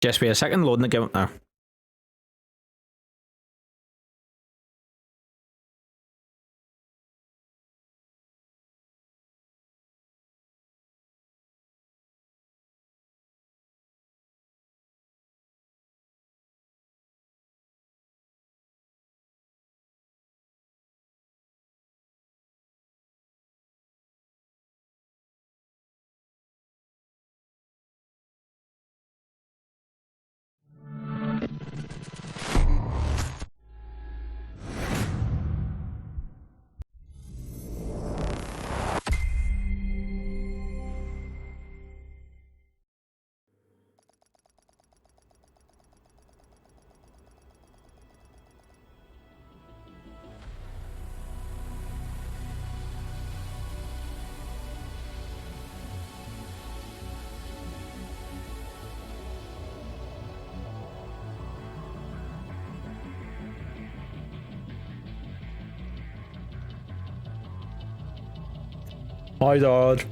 Just wait a second, loading the game up now. Hi, Dad.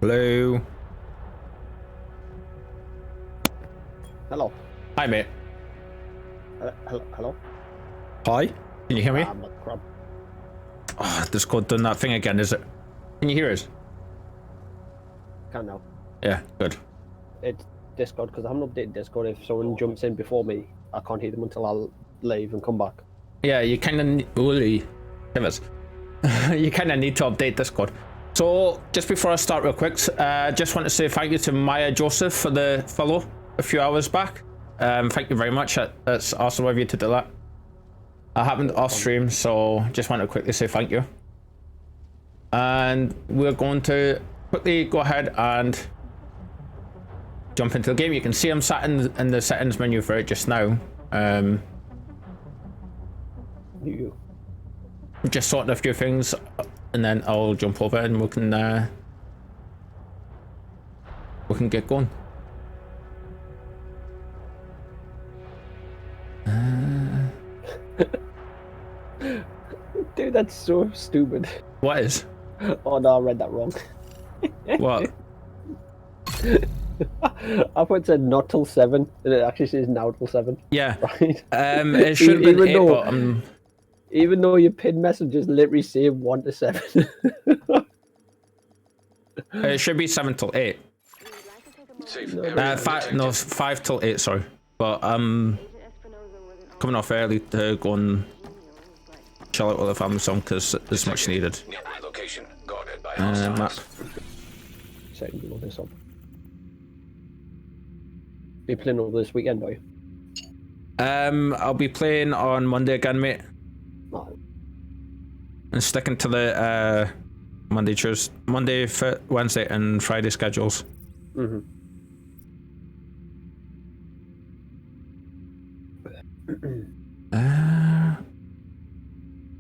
Hello. Hello. Hi, mate. Hello. Hi. Can you hear me? I'm a crab. Oh, Discord done that thing again, is it? Can you hear us? Can now. Yeah, good. It's Discord because I haven't updated Discord. If someone jumps in before me, I can't hear them until I leave and come back. Yeah, you kind of you kind of need to update Discord. So, just before I start real quick, just want to say thank you to Maya Joseph for the follow a few hours back. Thank you very much. That's awesome of you to do that. I happened off stream, so just want to quickly say thank you. And we're going to quickly go ahead and jump into the game. You can see I'm sat in the settings menu for it just now. Just sorting a few things, and then I'll jump over and we can get going. That's so stupid. What is? Oh no, I read that wrong. What? I thought it said not till 7, and it actually says now till 7. Yeah. Right. It should have been Even 8, though- but Even though your pin messages literally say 1 to 7. it should be 7 till 8. No, 5 till 8, sorry. But coming off early to go and chill out with the family some because it's much needed. Location guarded by Map. Second, load this up. Be playing over this weekend, are you? I'll be playing on Monday again, mate. No. And sticking to the Monday, Wednesday, and Friday schedules. Mm-hmm.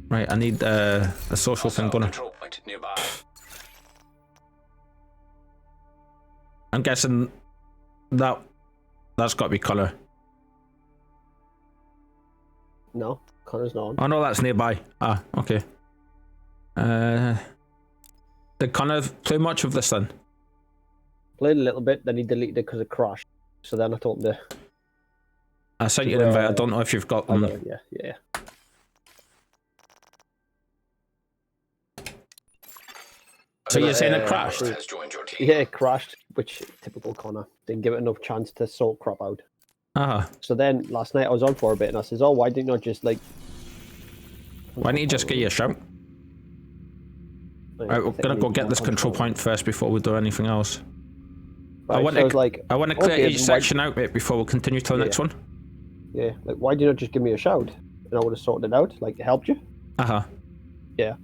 Right, I need a social thing going. Control point nearby. I'm guessing that's got to be colour. No, Connor's not on. Oh no, that's nearby. Ah, okay. Did Connor play much of this then? Played a little bit, then he deleted it because it crashed. So then I told him to. I sent you an invite. I don't know if you've got them. Yeah. So you're saying it crashed? Has joined your team. Yeah, it crashed, which typical Connor. Didn't give it enough chance to sort crap out. So then last night I was on for a bit and I says, oh, why didn't you not just like... Why don't you just get your shout? Right, we're gonna go get this control point first before we do anything else. Right, I want so I was like, I want to clear okay, each then section out, mate, before we continue to the next one. Yeah, like why did you not just give me a shout? And I would have sorted it out, like helped you. Yeah.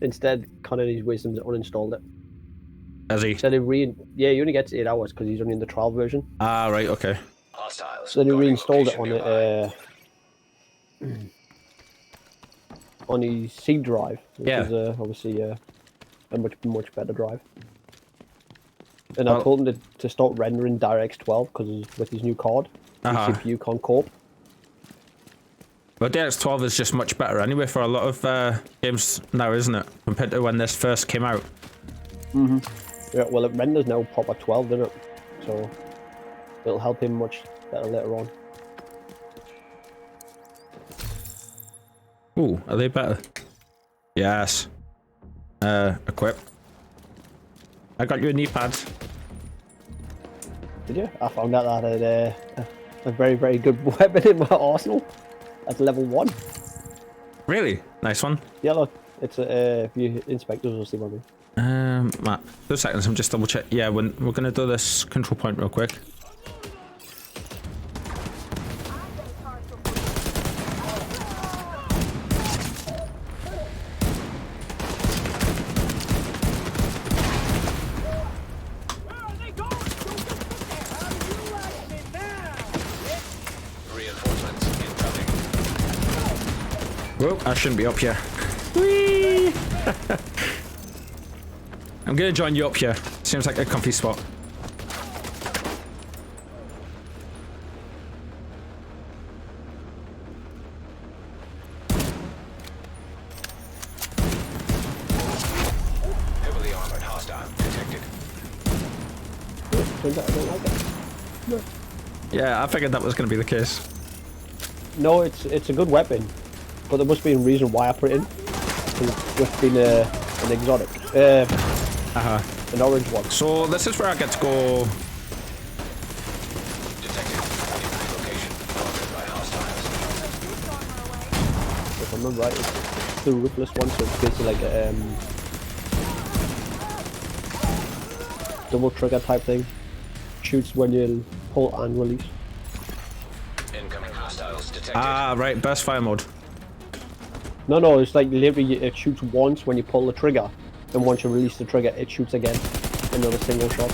Instead, Connor and his wisdom's uninstalled it. Has he? So he only gets 8 hours because he's only in the trial version. Ah, right, okay. Hostiles. So then he guarding reinstalled it location on nearby. on his C drive, which Yeah. is obviously a much better drive. And I Well- told him to start rendering DirectX 12 because with his new card, his CPU can't cope. But DX12 is just much better anyway for a lot of games now, isn't it? Compared to when this first came out. Yeah, well, it renders now proper 12, doesn't it? So it'll help him much better later on. Ooh, are they better? Yes. Equip. I got you a knee pad. Did you? I found out that I had a very, very good weapon in my arsenal. That's level 1. Really? Nice one. Yeah, look, it's if you inspect those, you'll see what I mean. Matt, 2 seconds, I'm just double check. Yeah, we're gonna do this control point real quick. Reinforcements incoming. Whoa, I shouldn't be up here. Whee! I'm gonna join you up here. Seems like a comfy spot. Heavily armored hostile detected. Turns out I don't like it. Yeah, I figured that was gonna be the case. No, it's a good weapon, but there must be a reason why I put it in. With being an exotic, an orange one. So this is where I get to go. Detected. New location guarded by hostiles. If I remember right, it's the ruthless one, so it's basically like a double trigger type thing. Shoots when you pull and release. Incoming hostiles detected. Ah, right, burst fire mode. No, it's like literally it shoots once when you pull the trigger, and once you release the trigger, it shoots again. Another single shot.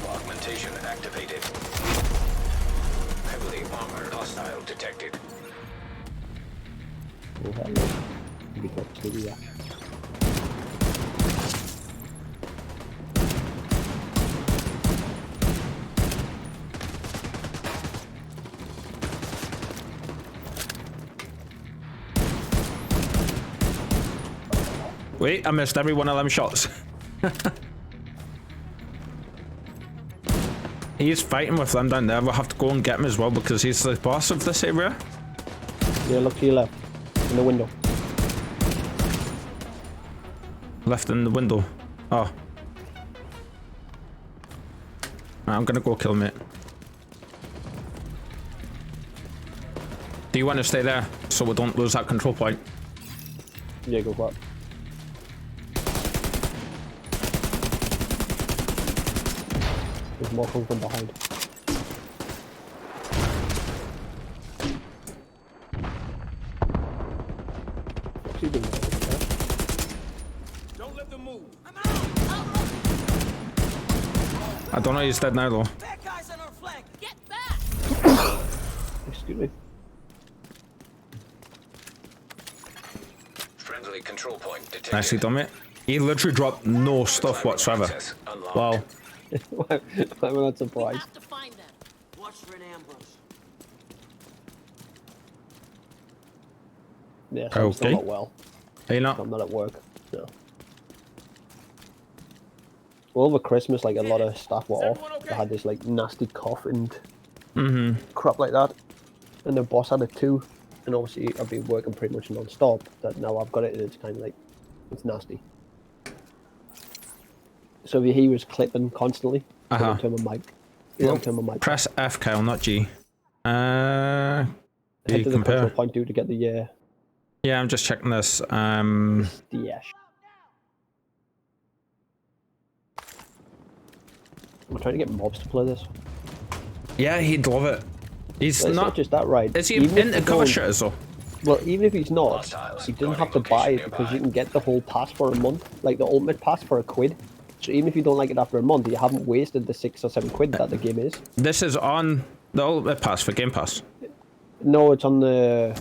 Augmentation activated. Heavily armored hostile detected. Oh, hello. We got to the Wait, I missed every one of them shots. He's fighting with them down there. We'll have to go and get him as well because he's the boss of this area. Yeah, look to your left. In the window. Left in the window. Oh. Right, I'm gonna go kill him, mate. Do you want to stay there so we don't lose that control point? Yeah, go for it. There's more coming from behind. What's he doing there? Don't let them move. I don't know, he's dead now though. Bad guys on our flank. Get back. Excuse me. Friendly control point detected. Nicely done, mate. He literally dropped no stuff whatsoever. Access unlocked. Wow. Why am I not surprised? Have to find them. Watch for an ambush. Yeah, so I'm still Okay. not well. Are you not? I'm not at work. No. Well, over Christmas, like a lot of staff were off. I had this like nasty cough and crap like that, and the boss had it too. And obviously, I've been working pretty much non-stop. That now I've got it, and it's kind of like it's nasty. So if you hear us clipping constantly, don't turn my mic. Don't turn my mic. Press F, Kyle, not G. Head Do you to the compare? control point to get the Yeah, I'm just checking this. dash. I'm trying to get mobs to play this. Yeah, he'd love it. He's But it's not not. just that, right? Is he Even if into you cover don't- shooters though? Well, even if he's not, Hostiles. he doesn't have Guarding to buy location it because nearby. you can get the whole pass for a month, like the ultimate pass for £1. So even if you don't like it after a month, you haven't wasted the £6 or £7 that the game is. This is on the Ultimate Pass for Game Pass. No, it's on the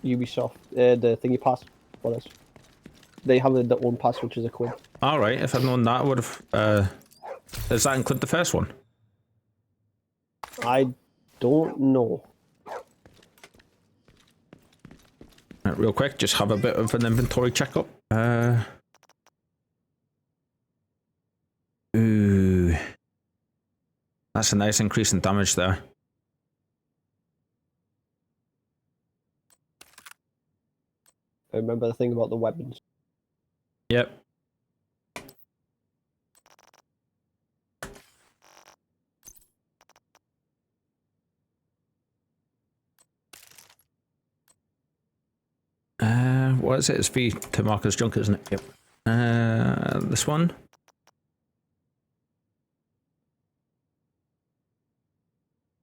Ubisoft, the thingy pass for this. They have their own pass, which is £1. All right, if I'd known that, I would have. Does that include the first one? I don't know. Right, real quick, just have a bit of an inventory checkup. Ooh, that's a nice increase in damage there. I remember the thing about the weapons. Yep. What is it? It's V to mark as junk, isn't it? Yep. This one.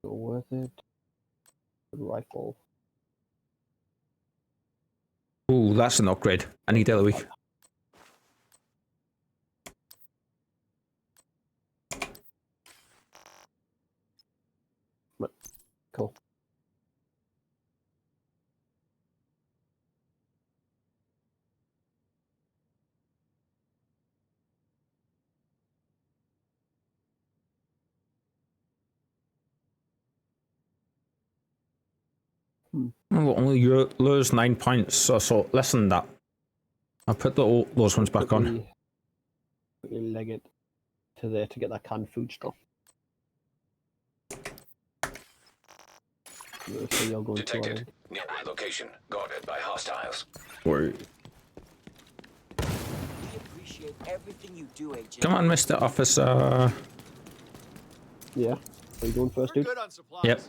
So worth it. The rifle. Ooh, that's an upgrade. Any day of the week. Cool. Well, only you lose 9 points or so. Less than that. I'll put those ones back on. Quickly leg it to there to get that canned food stuff. So you're going to Detected. Nearby location. Guarded by hostiles. Wait. We appreciate everything you do, Agent. Come on, Mr. Officer. Yeah. Are you going first, dude? Good on supplies. Yep.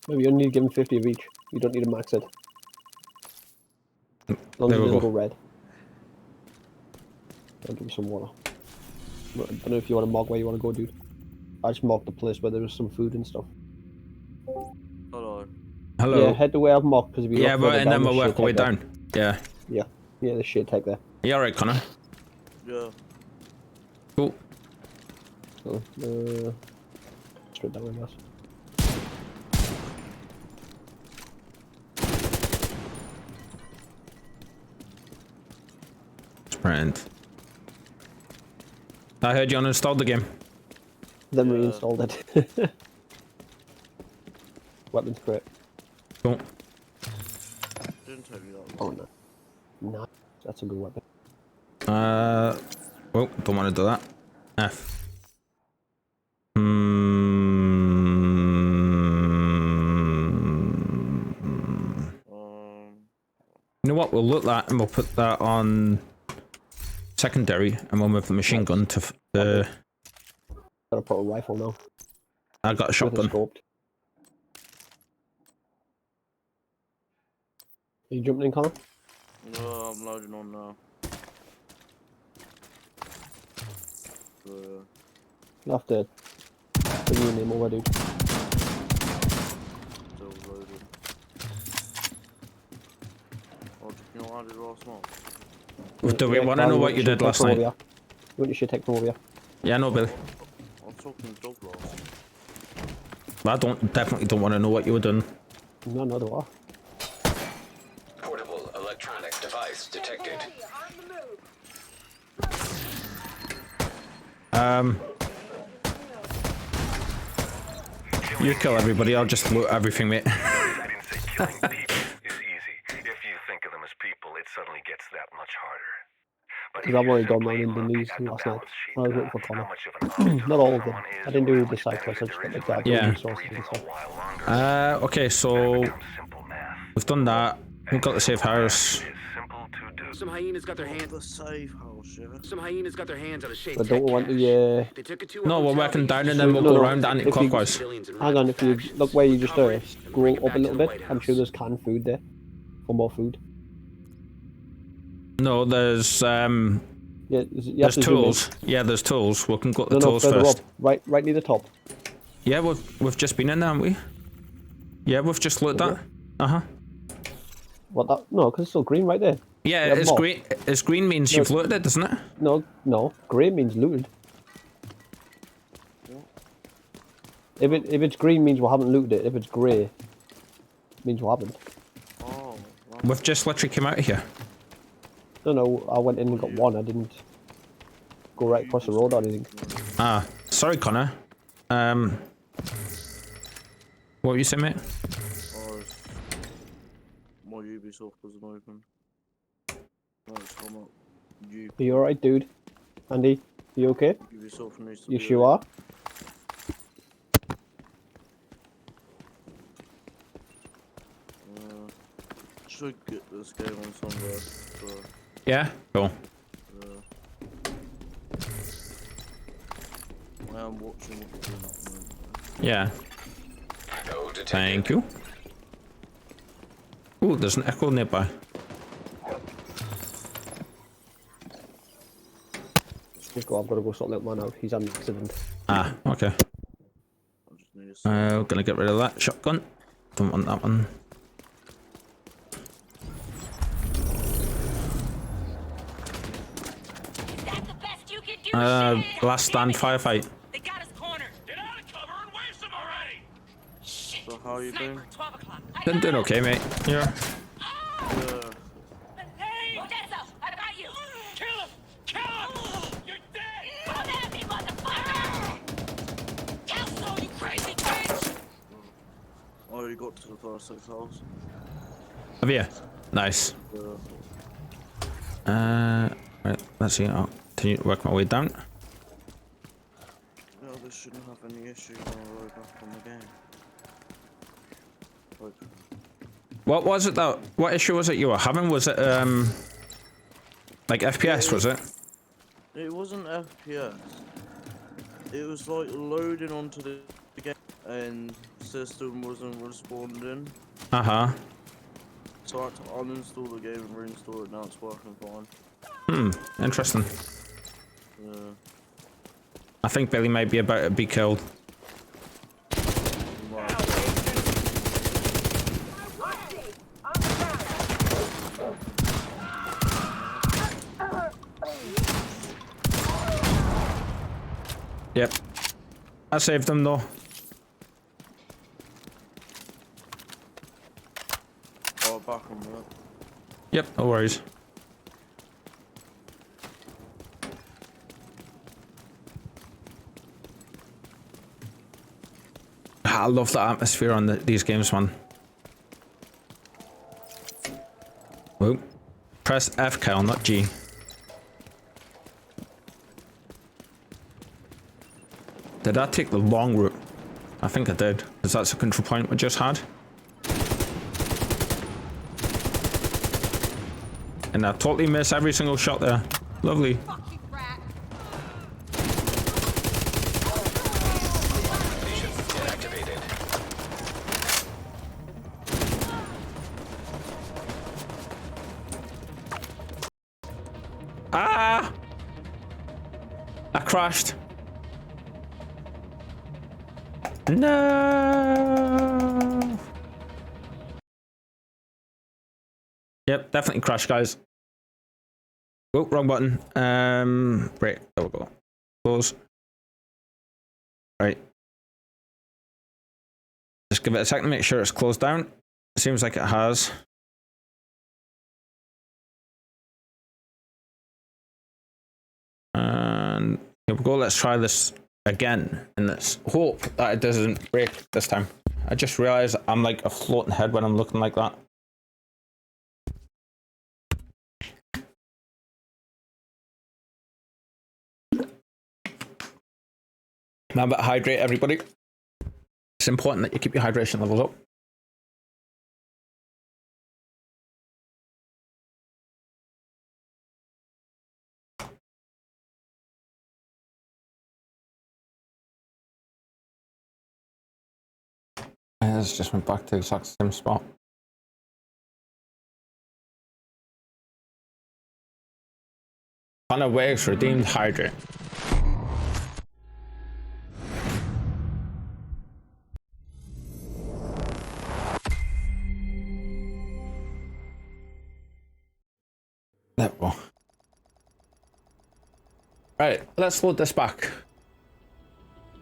Maybe you only need to give him 50 of each. You don't need to max it. As long as There it we doesn't go. go red. I'll give you some water. I don't know if you want to mark where you want to go, dude. I just marked the place where there was some food and stuff. Hold on. Hello. Yeah, head to where I've marked because if you Yeah, look but further and then down, we'll there's work shit our way tag down. Yeah. there. Yeah, yeah, there's shit tag there. You alright, Connor? Yeah. Cool. So, straight down, I guess. Sprint. I heard you uninstalled the game. Then reinstalled it. Weapons crate. Cool. Didn't take me that Oh long. no. Nice. That's a good weapon. Oh, don't want to do that. F. You know what? We'll look that and we'll put that on secondary, and we'll move the machine gun to. Gotta put a rifle now. I got a With a shotgun. scoped. Are you jumping in, Connor? No, I'm loading on now. You'll have to put your name over, dude. Still loading. Oh, you know what I did last night? Do we want to know what you did last night? You want your shit taken from over here? Yeah, no, Bill. I was talking dog last. I definitely don't want to know what you were doing. No, no, there are. Portable electronic device detected. You kill everybody, I'll just loot everything, mate. I didn't say killing people is easy. If you think of them as people, it suddenly gets that much harder. But Because I've already gone down in the news last night. I was waiting for Connor. Connor. Not all of them. I didn't do the side quests, I just got the guard Yeah. resources and stuff. Okay, so we've done that. We've got the safe house. Some hyenas got their hands. The safe house, yeah. Some hyenas got their hands on a shaped But don't we want cache. the, They took it to a No, we're hotel working they down used and to then we'll No, go no, around if you- anti-clockwise. civilians and hang on, if you rat look where you just Operate, go bring it up a back to little the bit, White I'm sure House. there's canned food there. For more food. No, there's Yeah, you have there's to zoom in. tools. Yeah, there's tools. We can go to the No, tools further first. up. Right near the top. Yeah, we've just been in there, haven't we? Yeah, we've just looked Have at. Uh-huh. What that? No, because it's still green right there. Yeah, Yeah, it's more. green. It's green means you've looted it, doesn't it? No. Grey means looted. If it's green means we haven't looted it. If it's grey, means we haven't. Oh, right. We've just literally come out of here. No, I went in and got one. I didn't go right across the road or anything. Ah, sorry, Connor. What were you saying, mate? Oh, my Ubisoft wasn't open. No, it's come up. Are you alright, dude? Andy, you okay? Ubisoft needs to You be sure are? Should get this game on somewhere. So, Yeah. Cool. I am watching what you're doing at the moment. Yeah. No detected. Thank you. Oh, there's an echo nearby. Just go. I've got to go sort that man out. He's had an accident. Ah, okay. I just need to We're gonna get rid of that shotgun. Don't want that one. That's the best you can do, shit. Last stand firefight. They got us cornered. Get out of cover and waste them already! Shit. So how you doing? Sniper, 12 o'clock. Been doing okay, mate. Yeah. Hey, Odessa, I got you. Kill him! Kill him! You're dead! Come at me, motherfucker. Kelso, you crazy bitch. I already got to the first safe house. Have you? Nice. Right. Let's see. I'll continue to work my way down. Yeah, this shouldn't have any issues on the road back on the game. Like, What was it that? What issue was it you were having? Was it like FPS? Was it? it wasn't FPS. It was like loading onto the game and system wasn't responding. Uh huh. So I had to uninstall the game and reinstall it. Now it's working fine. Interesting. Yeah. I think Billy might be about to be killed. Right. Yep. I saved him though. Oh, back on that. Yep. No worries. I love the atmosphere on these games, man. Press F, Kyle, not G. Did I take the long route? I think I did, because that's a control point we just had. And I totally missed every single shot there. Lovely. Fucking rat. Mission deactivated. Ah! I crashed. No. Yep, definitely crashed, guys. Oh, wrong button. Right, there we go. Close. Right. Just give it a second to make sure it's closed down. Seems like it has. And here we go. Let's try this again. And let's hope that it doesn't break this time. I just realized I'm like a floating head when I'm looking like that. Remember to hydrate, everybody. It's important that you keep your hydration levels up. It's just went back to the exact same spot. Hunter Waves redeemed hydrate. There we go. Right, let's load this back.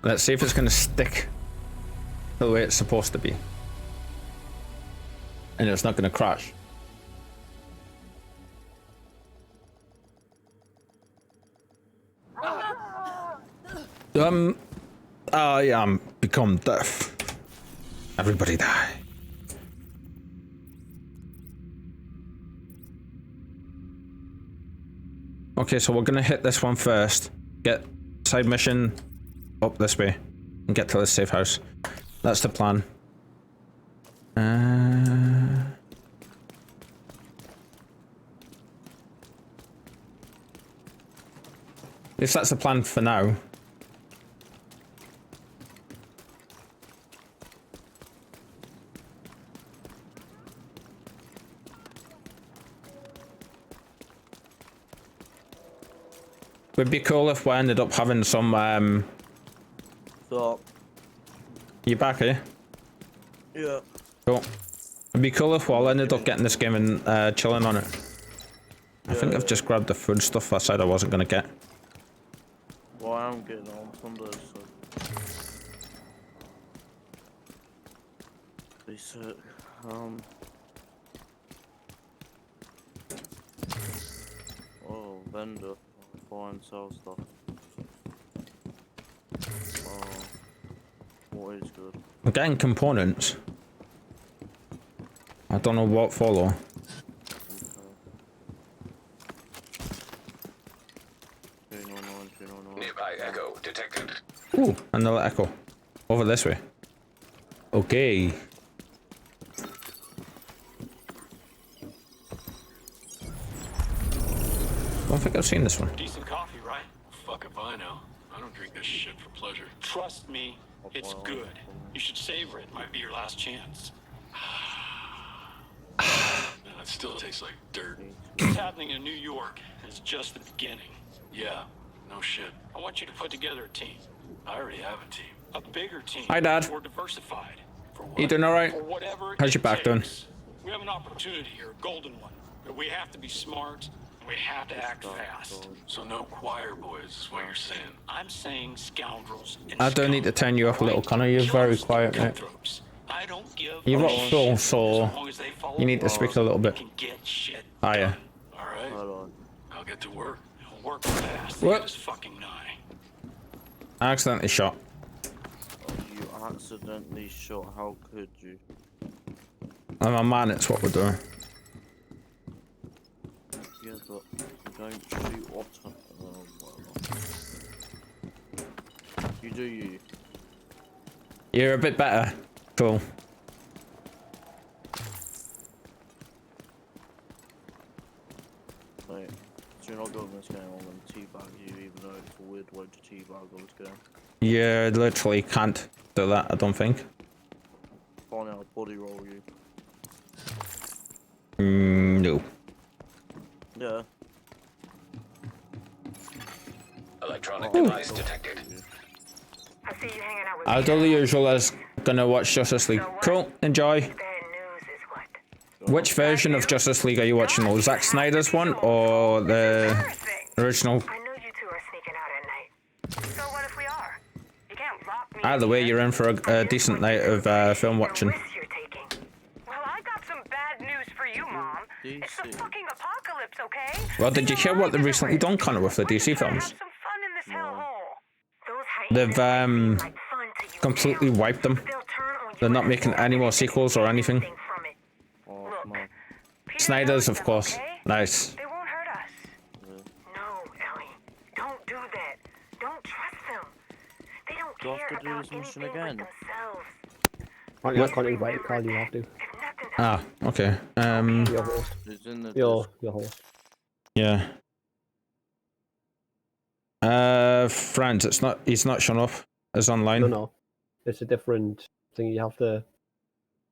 Let's see if it's going to stick the way it's supposed to be. And it's not going to crash. I am become death. Everybody die. Okay, so we're gonna hit this one first. Get side mission up this way and get to the safe house. That's the plan. At least that's the plan for now. Would be cool if we ended up having some Stop. You back here? Yeah. Cool. It'd be cool if we all ended up getting this game and chilling on it. I think I've just grabbed the food stuff I said I wasn't gonna get. Well, I'm getting on from this. So. Be sick. Oh, vendor. Buy and sell stuff. What is good? I'm getting components. I don't know what follow. Nearby echo detected. Ooh, another echo. Over this way. Okay. I don't think I've seen this one. Decent coffee, right? Fuck if I know. I don't drink this shit for pleasure. Trust me, it's good. You should savor it. Might be your last chance. It still tastes like dirt. What's happening in New York is just the beginning. Yeah, no shit. I want you to put together a team. I already have a team. A bigger team. Hi, Dad. More diversified. For what? You doing alright? For whatever How's your it back doing? takes. We have an opportunity here, a golden one. But we have to be smart. We have to act fast. So no choir boys is what you're saying. I'm saying scoundrels. And I don't need to turn you off a little, Connor. You're very quiet, mate. cutthroats. I don't give You've got a full, shit so as long as they follow you need to speak a little bit. can get shit Higher. done. All right. Hold on. I'll get to work. I'll work fast. What? This fucking nigh. I accidentally shot. Oh, you accidentally shot. How could you? I'm a man, it's what we're doing. Yeah, but you don't shoot off. Whatever. You do you. You're a bit better. Cool. Wait, so you're not good in this game, I'm gonna teabag you, even though it's a weird way to teabag on this game. You literally can't do that, I don't think. Find out body roll you. No. Yeah. Electronic device detected. I see you hanging out with I'll do the usual as gonna watch Justice League. Cool, enjoy. Bad news is what? Which version of Justice League are you watching though? Zack Snyder's one or the original? I know you two are sneaking out at night. So what if we are? You can't lock me. Either way, you're in for a decent night of film watching. Risks you're taking. Well, I got some bad news for you, Mom. It's the fucking apocalypse, okay? Well, did you hear what they've recently done, Connor, with the DC films? Have some fun in this hellhole. Those They've hyenas like fun to you completely now. wiped them. They'll turn on you They're not and making force any you more to take sequels or anything. from it. Oh, Look, come on. Peter Snyder's, knows of course. them, okay? Nice. They won't hurt us. No, Ellie. Don't do that. Don't trust them. They don't Do I have care to do about this mission anything again? but themselves. I can't invite you, Carl, you have to. If nothing Ah, okay. Your host. It's in the Your host. Yeah. Friends, he's not shown up as online. No. It's a different thing. You have to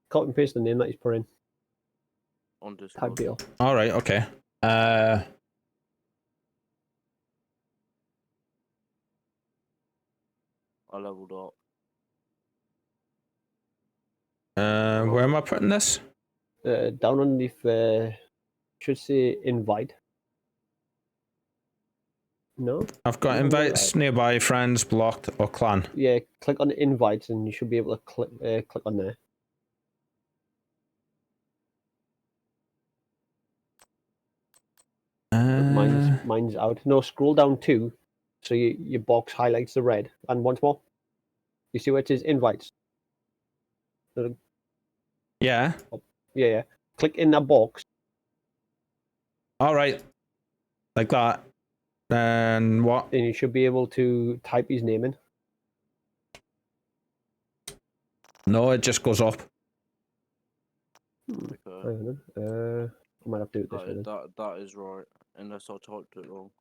copy and paste the name that he's put in. on Type Discord. deal. Alright, okay. I leveled up. Where am I putting this? Down underneath, should say invite. No? I've got invites, nearby, friends, blocked, or clan. Yeah, click on invites and you should be able to click on there. Mine's out. No, scroll down 2, so your box highlights the red. And once more. You see where it says invites? Yeah. Yeah. Click in that box. Alright. Like that. Then what? And you should be able to type his name in. No, it just goes up. Okay. Hang on. I might have to do it this way then. That is right, unless I typed it wrong.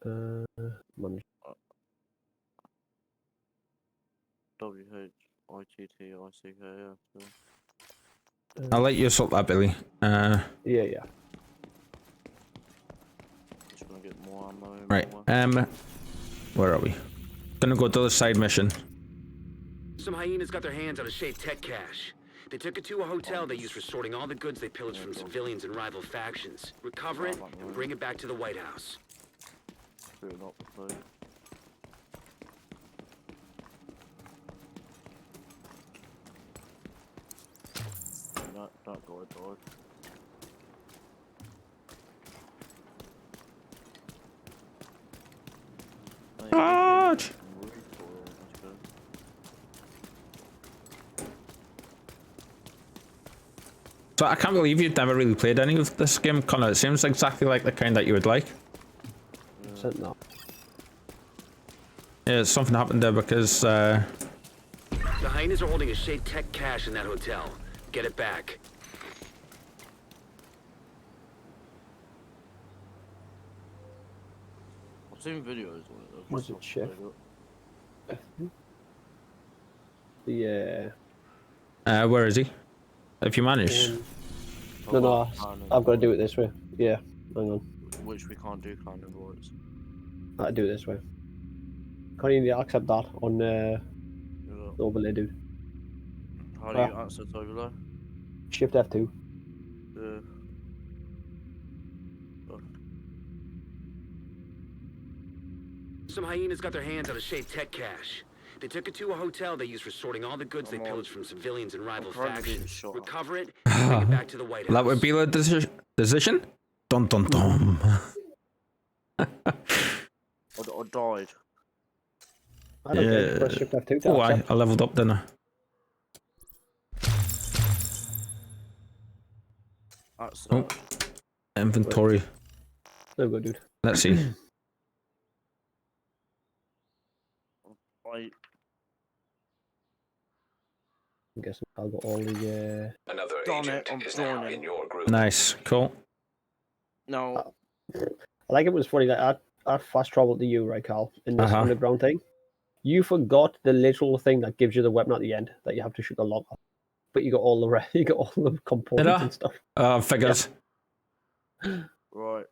Man, WHITTICK, yeah. So. I'll let you sort that, Billy. yeah. Just gonna get more ammo. Right. Where are we? Gonna go do the side mission. Some hyenas got their hands on a shaped tech cache. They took it to a hotel they used for sorting all the goods they pillaged from civilians and rival factions. Recover it and bring it back to the White House. Screwing up the plate. That guy died. Dodge! So I can't believe you've never really played any of this game, Connor. It seems exactly like the kind that you would like. No. Yeah, something happened there because The hyenas are holding a shaped tech cache in that hotel. Get it back. I've seen videos on it though. Was it chef? Yeah. where is he? If you manage. No, I've got to do it this way. Yeah, hang on. Which we can't do clan invites. I have to do it this way. Can't even accept that on the overlay, dude. How do you access overlay? Shift F2. Yeah. Some hyenas got their hands on a shaped tech cache. They took it to a hotel they used for sorting all the goods they pillaged from civilians and rival factions. Recover it and bring it back to the White House. That would be the decision? Dun dun dun. I died. I don't care. Press Shift F2 to Oh, accept. I leveled up, didn't I? That's Oh. Inventory. There we go, dude. Let's see. Right. I'm guessing I'll got all the. Another Done agent it, I'm is now joining. in your group. Nice, cool. No. I like it was funny that I fast traveled to you, right, Carl, in this underground thing. You forgot the literal thing that gives you the weapon at the end that you have to shoot the lock off. But you got all the components and stuff. Figures. Right.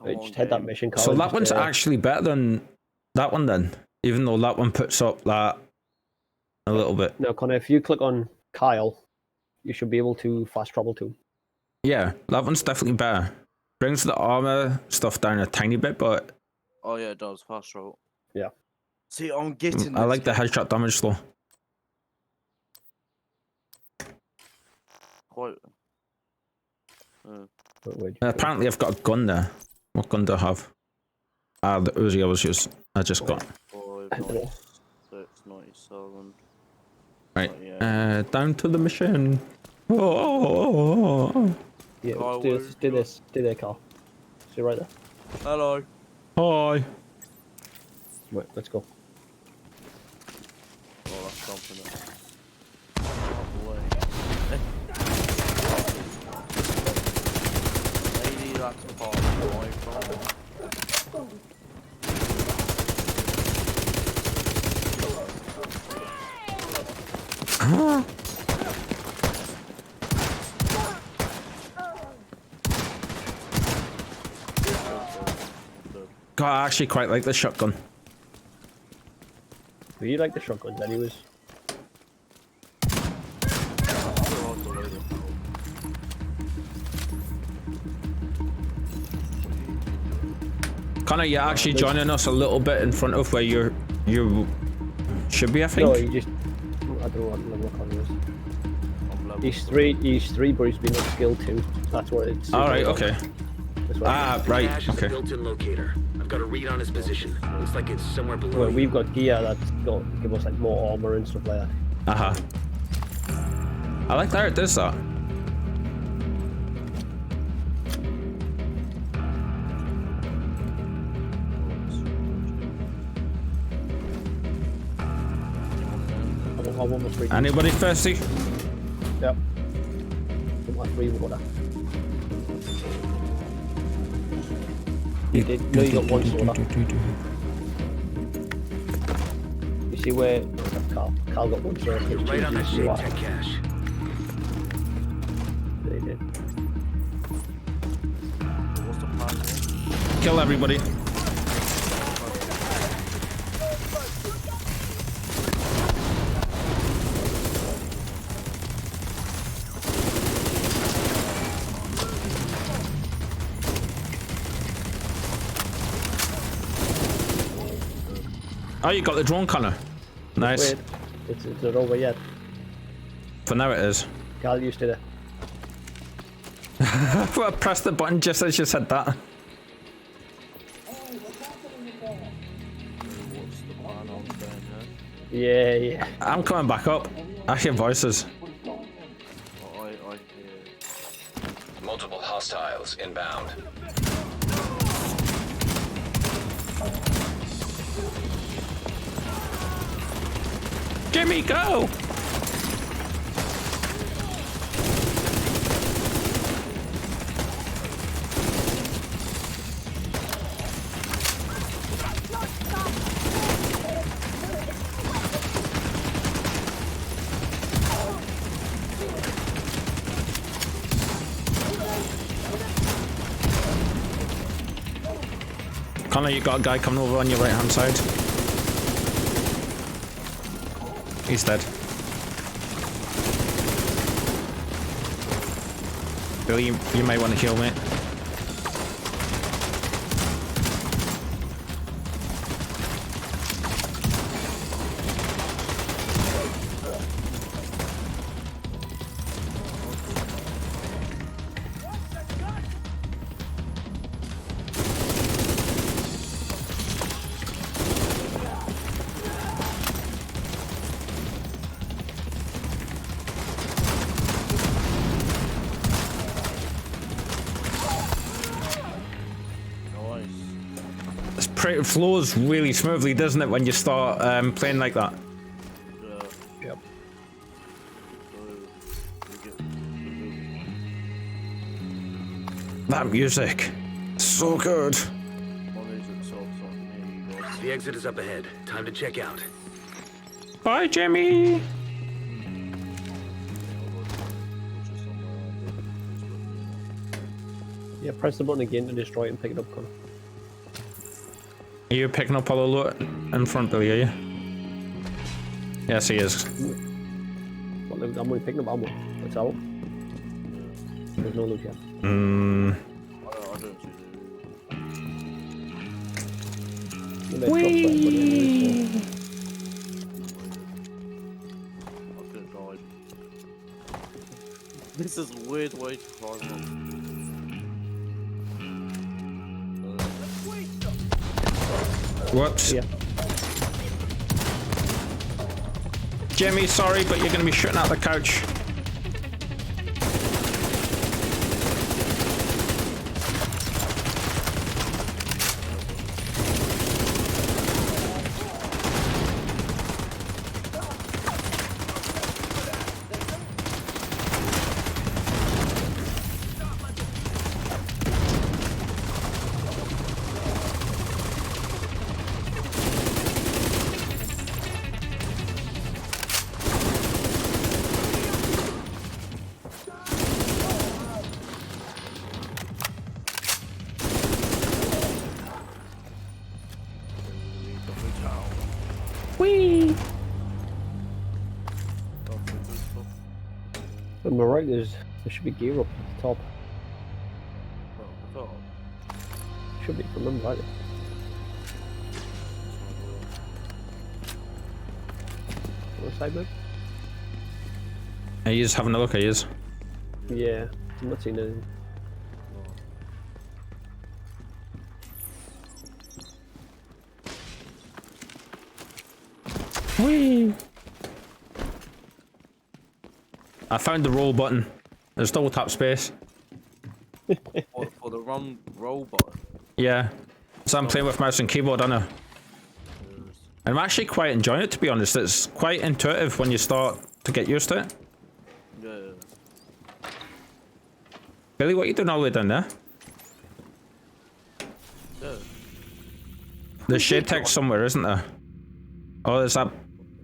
Right, just head that mission, Carl. So that one's actually better than that one then, even though that one puts up that a little bit. No, Connor, if you click on Kyle, you should be able to fast travel to him. Yeah, that one's definitely better. Brings the armor stuff down a tiny bit, but Oh yeah, it does. Fast travel. Yeah. See, I'm getting I this like the headshot damage though. quite. Apparently I've got a gun there. What gun do I have? Ah, the Uzi I just got. 97. Right, down to the mission. Oh. Yeah, let's do this. Do that, Carl. See right there. Hello. Hi. Wait, let's go. Oh, that's something. Maybe that's the part of my problem. God, I actually quite like the shotgun. Do you like the shotguns anyways? Connor, you're actually joining us a little bit in front of where you should be, I think. No, you just. I don't know what level Connor is. He's three, but he's been on skill 2. That's what it's. Alright, okay. Right, okay. Built-in locator. I've got a read on his position. Looks like it's somewhere below. Well, we've got gear that's got give us like more armor and stuff like that. I like that it does that. Anybody thirsty? Yep. My free water. You did. No, you got one soda. You see where Carl got one soda. Right on that shade tech cache. They did. What's the plan? Kill everybody. Oh, you got the drone, Connor. Nice. It's not over yet. For now it is. Carl used to it. I pressed the button just as you said that. What's the plan on down Yeah, yeah. I'm coming back up. I hear voices. there? Oh, I hear. Multiple hostiles inbound. Jimmy, go! Connor, you got a guy coming over on your right hand side. He's dead. Bill, you may want to heal, mate. flows really smoothly, doesn't it, when you start playing like that? Yep. That music, so good. The exit is up ahead. Time to check out. Bye, Jimmy. Yeah, press the button again to destroy it and pick it up, Connor. Are you picking up all the loot in front, Billy, are you? Yes, he is. What loot? I'm only picking up ammo. That's out. There's no loot yet. I don't see This is a weird way to climb up. Whoops. Yeah. Jimmy, sorry, but you're going to be shooting at the couch. Whee! On my right, there should be gear up at the top. Should be from them, right? What side, mate? Are you just having a look, are you? Yeah, I'm not seeing anything. Whee! I found the roll button. There's double tap space. What, for the roll button? Yeah. So I'm playing with mouse and keyboard, aren't I? I'm actually quite enjoying it, to be honest. It's quite intuitive when you start to get used to it. Yeah. Billy, what are you doing all the way down there? Yeah. There's shade text somewhere, isn't there? Oh, is that...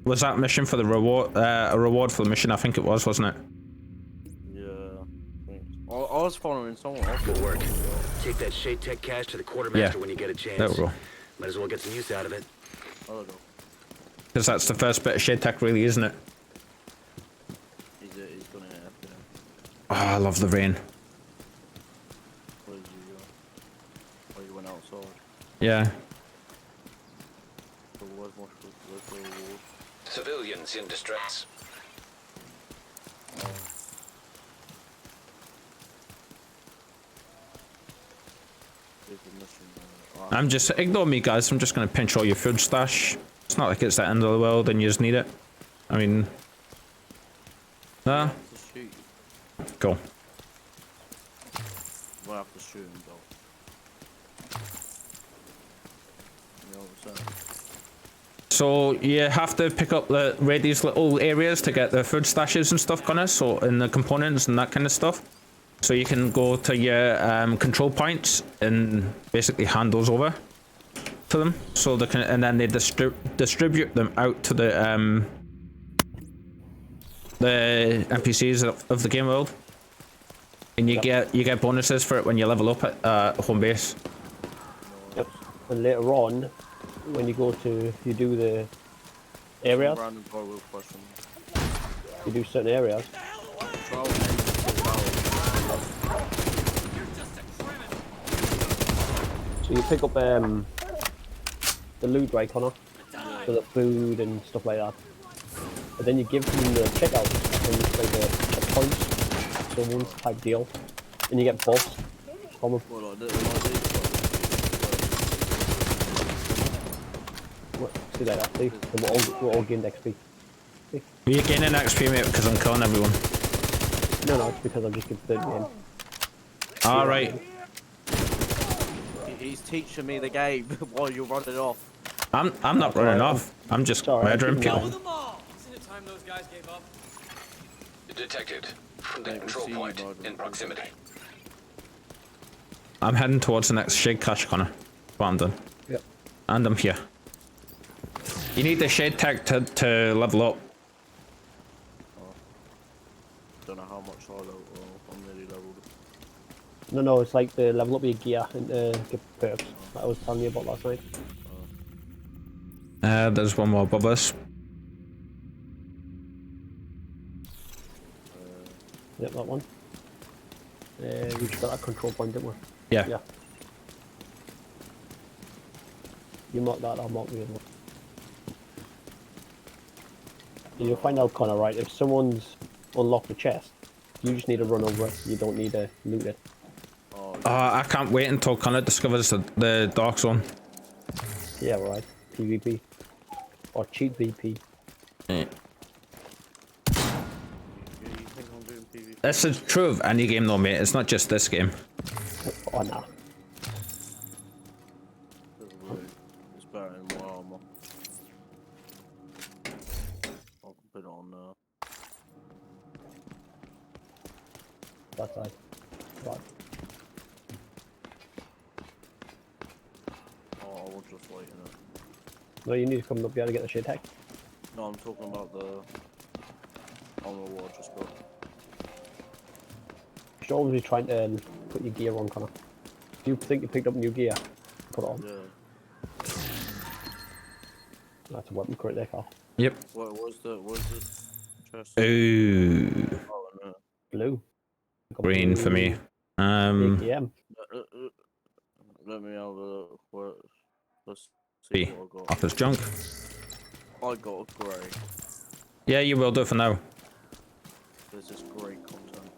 Was that mission for the reward? A reward for the mission, I think it was, wasn't it? Yeah. I was following someone else. Good work. Take that shade tech cash to the quartermaster when you get a chance. There we go. Might as well get some use out of it. I don't know. Because that's the first bit of shade tech, really, isn't it? He's gonna have to. Oh, I love the rain. Where did you go? Oh, you went outside. Yeah. There was much for the reward. Civilians in distress. There's a mission. I'm just... Ignore me, guys. I'm just going to pinch all your food stash. It's not like it's the end of the world and you just need it. I mean... Nah. Just shoot you. Cool. We'll have to shoot him though. You know what I'm saying? So you have to pick up these little areas to get the food stashes and stuff, Connor, so in the components and that kind of stuff. So you can go to your control points and basically hand those over to them, so they can, and then they distribute them out to the NPCs of the game world, and you get bonuses for it when you level up at home base. Yep. And later on, when you go to, you do the areas, Random guy with a question. you do certain areas. So you pick up the loot, right, Connor? For the food and stuff like that. But then you give them the checkout and it's like a points, so one type deal, and you get buffs from them. Well, See that? See, and we're all gained XP. You're gaining XP, mate, because I'm killing everyone. No, it's because I'm just giving 30 in. Alright. he He's teaching me the game while you're running off. I'm not running off. I'm just Sorry, murdering keep an eye people. on- them all. Isn't it time those guys gave up? Detected. Friendly Mate, we control see you, point Martin. in proximity. I'm heading towards the next shade cache, Connor. Well, I'm done. Yep. And I'm here. You need the shade tech to level up. Don't know how much I level. I'm nearly leveled. No, it's like the level up your gear and get perks that I was telling you about last night. There's one more above us. Yep, that one. We just got that control point, didn't we? Yeah. Yeah. You mark that, I'll mark the other one. You'll find out, Connor, right? If someone's unlocked the chest, you just need to run over it. You don't need to loot it. I can't wait until Connor discovers the dark zone. Yeah, right. PvP. Or cheat VP. Yeah. You think I'm doing PvP? This is true of any game though, mate. It's not just this game. Oh, nah. It's better than my armor. I'll put it on there. That side. Right. Oh, I will just wait in it. No, you need to come up here to get the shit tech. No, I'm talking about the armor war just got. You should always be trying to put your gear on, Connor. If you think you picked up new gear, put it on. Yeah. That's a weapon crate there, Carl. Yep. What was the chest? Ooh. Oh, no. Blue. Green for me. AKM. Let me have a look. Let's see B. what I got. Office junk. I got a grey. Yeah, you will do for now. There's this grey content.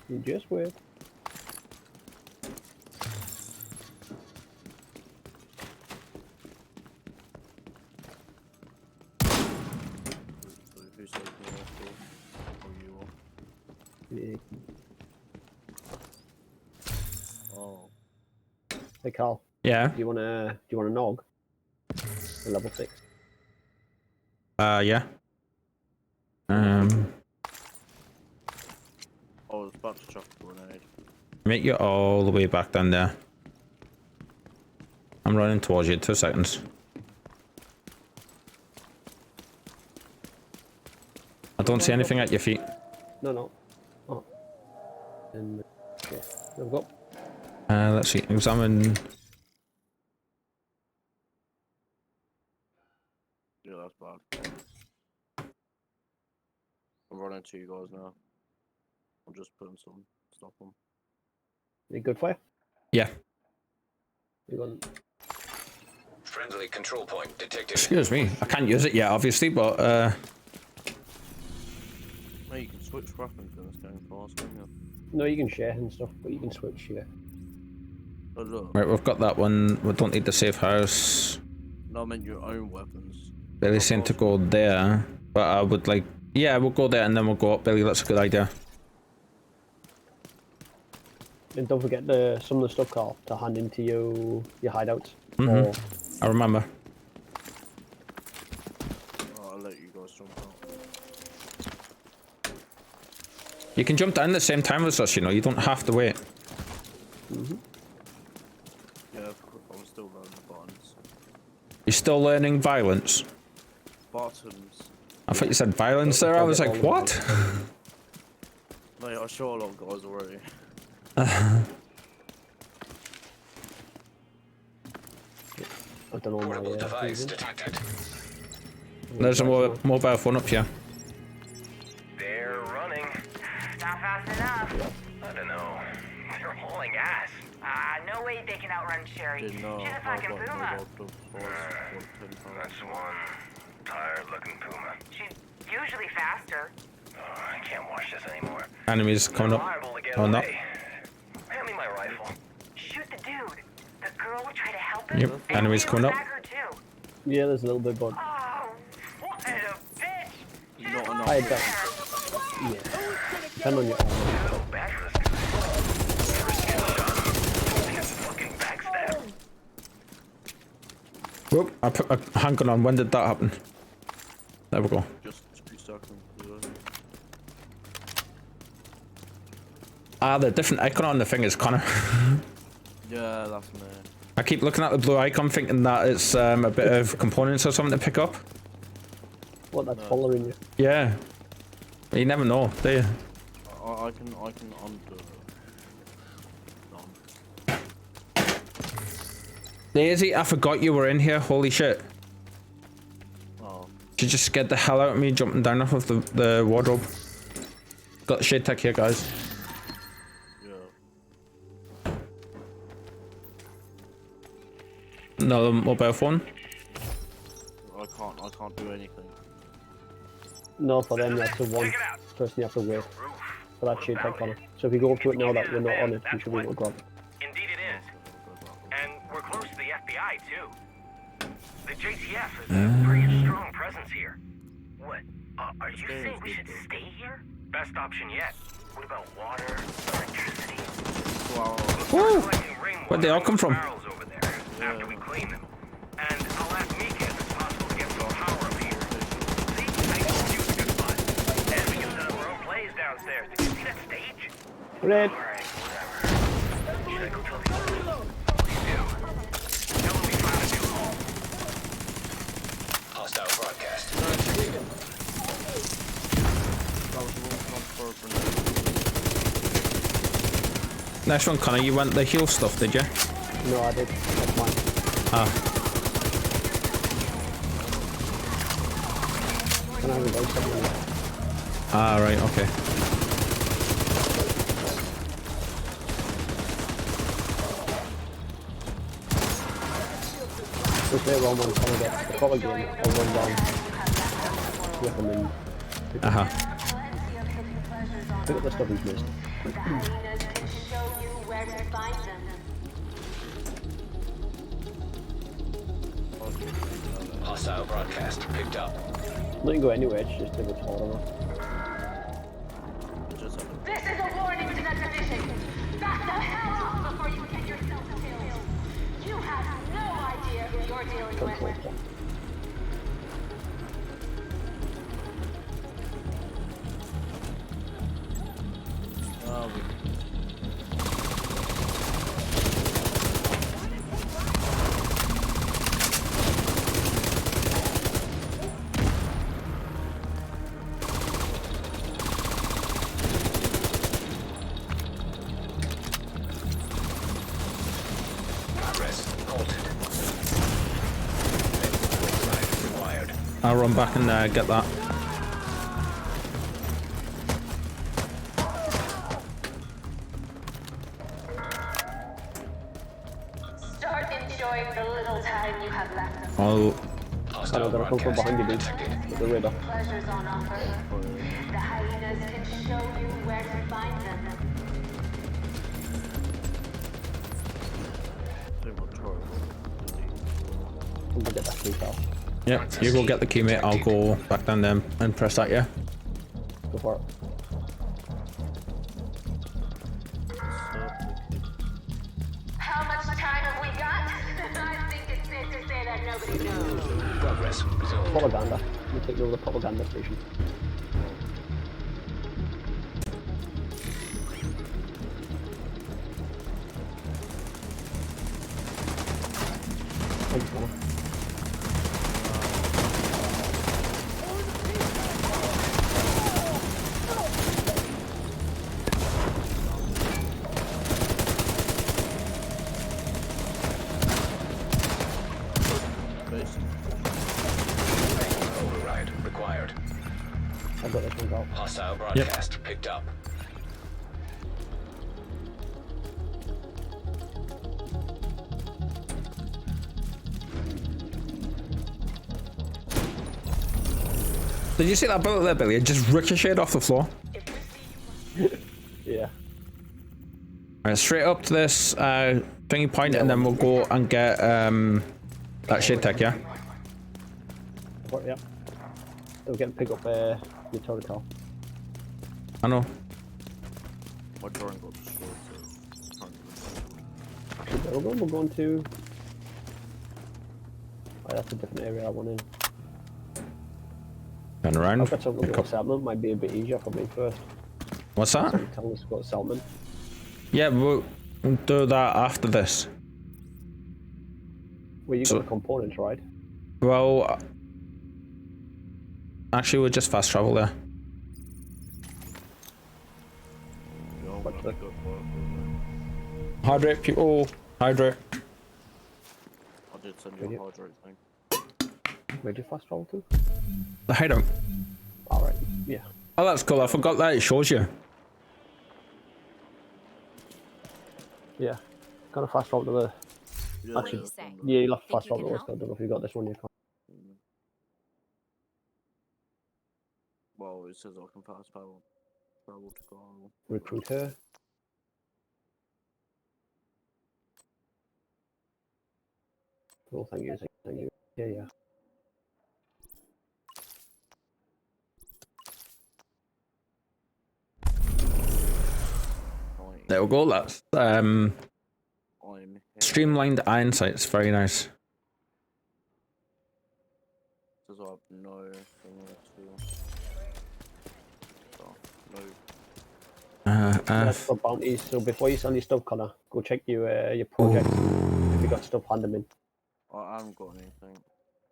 You just wait. Who's taking it off? Or you Yeah. are? Oh. Hey, Carl. Yeah. Do you want a nog? A level 6. Yeah. I was about to chuck a grenade. Make you all the way back down there. I'm running towards you. 2 seconds. I don't see anything at your feet. No. Oh. And okay. There we go. Let's see. Examine. Yeah, that's bad. I'm running to you guys now. I'm just putting some stuff on. You good for you? Yeah. You going? Friendly control point detected. Excuse me. I can't use it yet, obviously, but No, you can switch weapons in this game fast, can't you? No, you can share and stuff, but you can switch. Yeah. Oh look. right, we've got that one. We don't need the safe house. No, I meant your own weapons. Billy seemed to go there, but I would like. Yeah, we'll go there and then we'll go up, Billy. That's a good idea. And don't forget some of the stuff, Carl, to hand into your hideouts. Mhm. I remember. Oh, I'll let you guys jump out. You can jump down at the same time as us, you know. You don't have to wait. Yeah, I'm still learning the buttons. You're still learning violence. Buttons. I thought you said violence there. I was like, what? Mate, I shot a lot of guys already. I don't know Portable my device things. detected. There's a mobile phone up here. They're running. Not fast enough. I don't know. They're hauling ass. No way they can outrun Sherry. Didn't know. She's a fucking puma. That's one tired-looking puma. She's usually faster. Oh, I can't watch this anymore. Enemies coming up. Liable to get Oh, no. away. Hand me my rifle. Shoot the dude. The girl will try to help him. Yep, and enemies he'll coming up. attack her too. Yeah, there's a little bit, but Oh, what a bitch! She Not just enough. walked I in don't. there. yeah. Depend on your armor. So bad for this guy. Whoop, I put my handgun on. When did that happen? There we go. Just 2 seconds ago. Ah, the different icon on the thing is Connor. Yeah, that's me. I keep looking at the blue icon thinking that it's a bit of components or something to pick up. What, that's following you? Yeah. You never know, do you? I can undo it. Daisy, I forgot you were in here. Holy shit. Oh. She just scared the hell out of me jumping down off of the wardrobe. Got the shade tech here, guys. Yeah. Another mobile phone. I can't do anything. No, for them that's the one person you have to wait for that shade tech on it. So if you go up to it now that we're not on it, you should be able to grab it. Indeed it is. And we're close to the FBI, too. The JTF is a pretty strong presence here. What? Are you saying we should stay here? Best option yet. What about water, electricity? Woo! Where'd they all come from? Barrels over there after we clean them. And I'll ask Mika if it's possible to get some power up here. See, I told you it's a good spot. And we can set up our own plays downstairs. Did you see that stage? Red. Alright, whatever. Should I go tell the others? Please do. Tell them we found a new home. Hostile broadcast. That was the wrong transfer for Nice one, Connor. You went the heal stuff, did you? No, I did. That's mine. Ah. And I haven't got something yet. Ah, right, okay. Just later on when I'm trying to get the proper game, I'll run down with them and pick up the stuff he's missed. Hostile broadcast picked up. Nothing go anywhere, it's just if it's hard enough. This is a warning to the division. Back the hell off before you get yourself killed. You have no idea who you're dealing with. I'll run back and get that. Start enjoying the little time you have left. I'll... I'm gonna come from behind you, dude. With the radar. Pleasures on offer. The hyenas can show you where to find them. I'm gonna get that key out. Yep, you go get the key, mate. I'll go back down there and press that, yeah? Go for it. How much time have we got? I think it's safe to say that nobody knows. Progress resumed. Propaganda. You take over the propaganda station. Thanks, Connor. Override required. I've got this one out. Hostile broadcast picked up. Did you see that bullet there, Billy? It just ricocheted off the floor. Yeah. Alright, straight up to this thingy point, and then we'll go and get that shade tech, yeah? What, yeah. We're getting pick up your total. I know. My drawing got destroyed, so We're going to... That's a different area I want in. Turn around. I've got something to Pick go up. to settlement. Might be a bit easier for me first. What's that? Somebody telling us to go to settlement. Yeah, we'll do that after this. Well, you got the components, right? Well, actually, we'll just fast travel there. What's the... Hydrate, people. Hydrate. I did send you a hydrate thing. Where'd you fast travel to? The hideout. Alright, yeah. Oh, that's cool. I forgot that it shows you. Yeah. Gonna fast travel to the... Yeah, Actually, you say? yeah, you'll have to Think fast you travel to can this. I don't know if you got this one yet. well, it says I can fast travel to go. Recruit her. Cool, thank you, thank you. Yeah, yeah. There we go. That's streamlined iron sights. Very nice. Says I have no thing to. Oh, no. That's for bounties. So before you sell your stuff, Connor, go check your projects. If you got stuff, hand them in. I haven't got anything.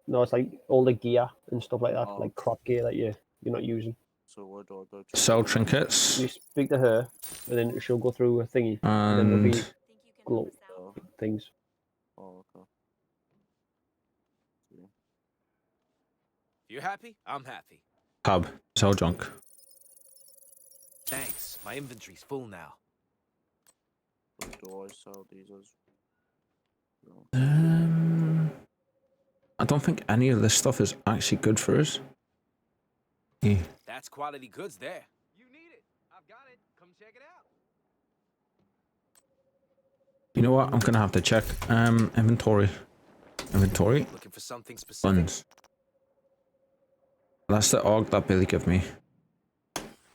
No, it's like all the gear and stuff like that, Oh. like crop gear that you're not using. So where do I go to? Sell trinkets. You speak to her, and then she'll go through a thingy, and then there'll be glow things. Oh, okay. You happy? I'm happy. Tab. Sell junk. Thanks. My inventory's full now. What do I sell these as? I don't think any of this stuff is actually good for us. Yeah. That's quality goods there. You need it. I've got it. Come check it out. You know what? I'm gonna have to check. Inventory. Inventory. Looking for something specific. Guns. That's the AUG that Billy gave me.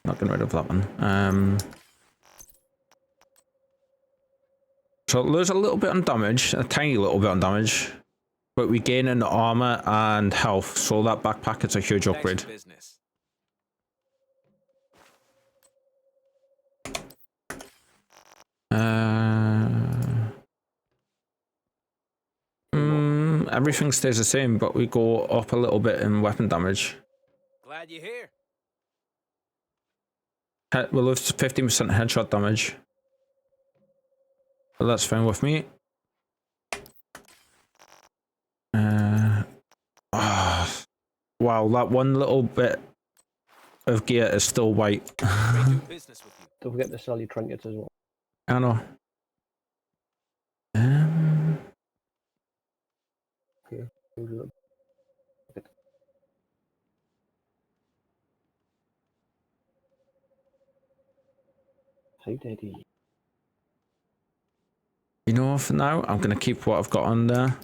Not getting rid of that one. So there's a little bit on damage, a tiny little bit on damage, but we gain in armor and health, so that backpack is a huge upgrade. Everything stays the same, but we go up a little bit in weapon damage. Glad you're here. We'll lose 15% headshot damage. So that's fine with me. Wow, that one little bit of gear is still white. Don't forget to sell your trinkets as well. I know. Okay. Hey, Daddy. You know, for now, I'm gonna keep what I've got on there.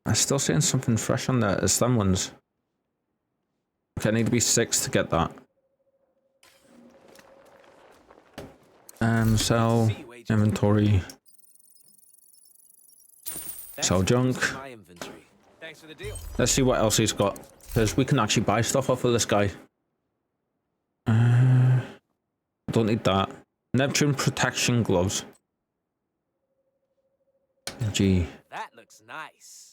I'm still seeing something fresh on there. It's them ones. Okay, I need to be 6 to get that. Sell inventory. Sell junk. Let's see what else he's got, because we can actually buy stuff off of this guy. Don't need that. Neptune protection gloves. Gee. That looks nice.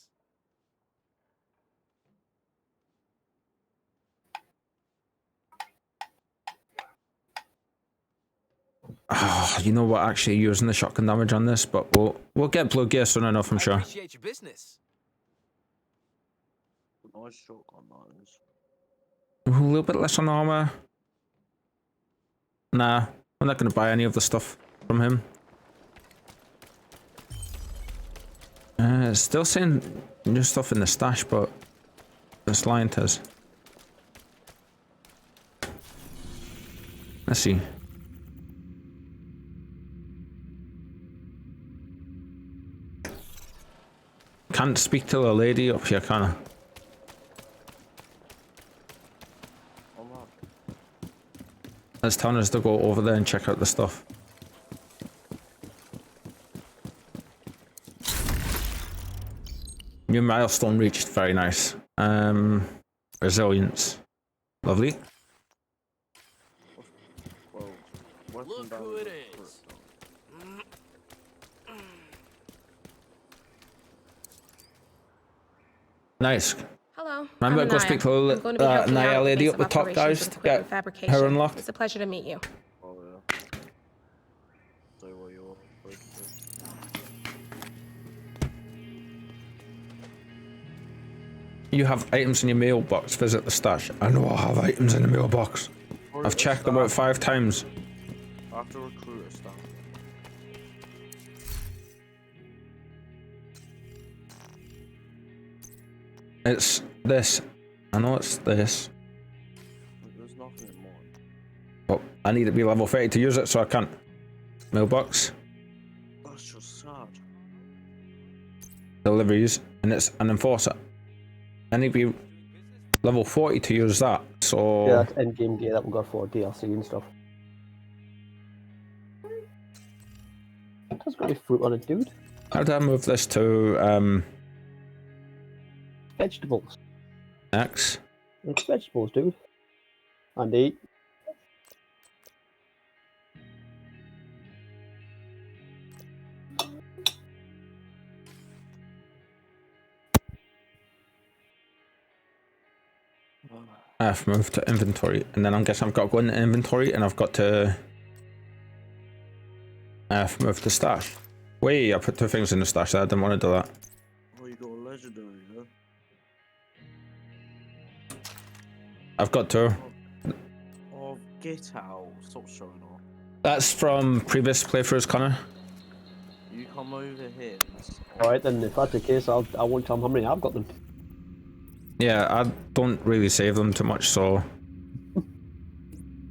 You know what? Actually, using the shotgun damage on this, but we'll get blue gear soon enough, I'm sure. Appreciate your business. Nice shotgun that is. A little bit less on armor. Nah, I'm not gonna buy any of the stuff from him. Still seeing new stuff in the stash, but it's lying to us. Let's see. Can't speak to the lady up here, can I? It's telling us to go over there and check out the stuff. New milestone reached. Very nice. Resilience. Lovely. Well, Look who it is. Nice. Hello. Remember, I'm go Anaya. speak to I'm going to be helping out Naya at the lady base up of the top, operations guys, with to equipment get fabrication. her unlocked. It's a pleasure to meet you. oh yeah. Say what you are. You have items in your mailbox. Visit the stash. I know I have items in the mailbox. I've checked about 5 times. I have to recruit a staff. It's this. I know it's this. There's nothing in mine. But I need to be level 30 to use it, so I can't. Mailbox. That's just sad. Deliveries. And it's an enforcer. I need to be level 40 to use that, so... Yeah, that's end-game gear that we got for DLC and stuff. That's got any fruit on it, dude. How do I move this to, Vegetables. X? It's vegetables, dude. And eat. F, move to inventory, and then I'm guessing I've got to go into inventory, and I've got to... F, move to stash. Wait, I put 2 things in the stash there, I didn't want to do that. Oh, you got a legendary, huh? I've got 2. Oh, get out. Stop showing off. That's from previous playthroughs, Connor. You come over here. Alright, then if that's the case, I won't tell them how many I've got them. Yeah, I don't really save them too much, so...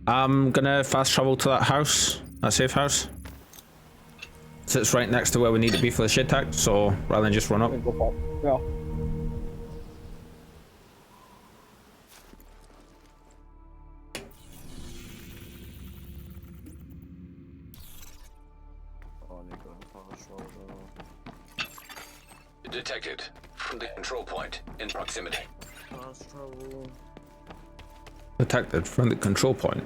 I'm gonna fast travel to that house, that safe house. Sits right next to where we need to be for the shit tag, so rather than just run up. Go for it. Yeah. Oh, I need to go fast travel. Detected. From the control point. In proximity. Fast travel. Detected from the control point.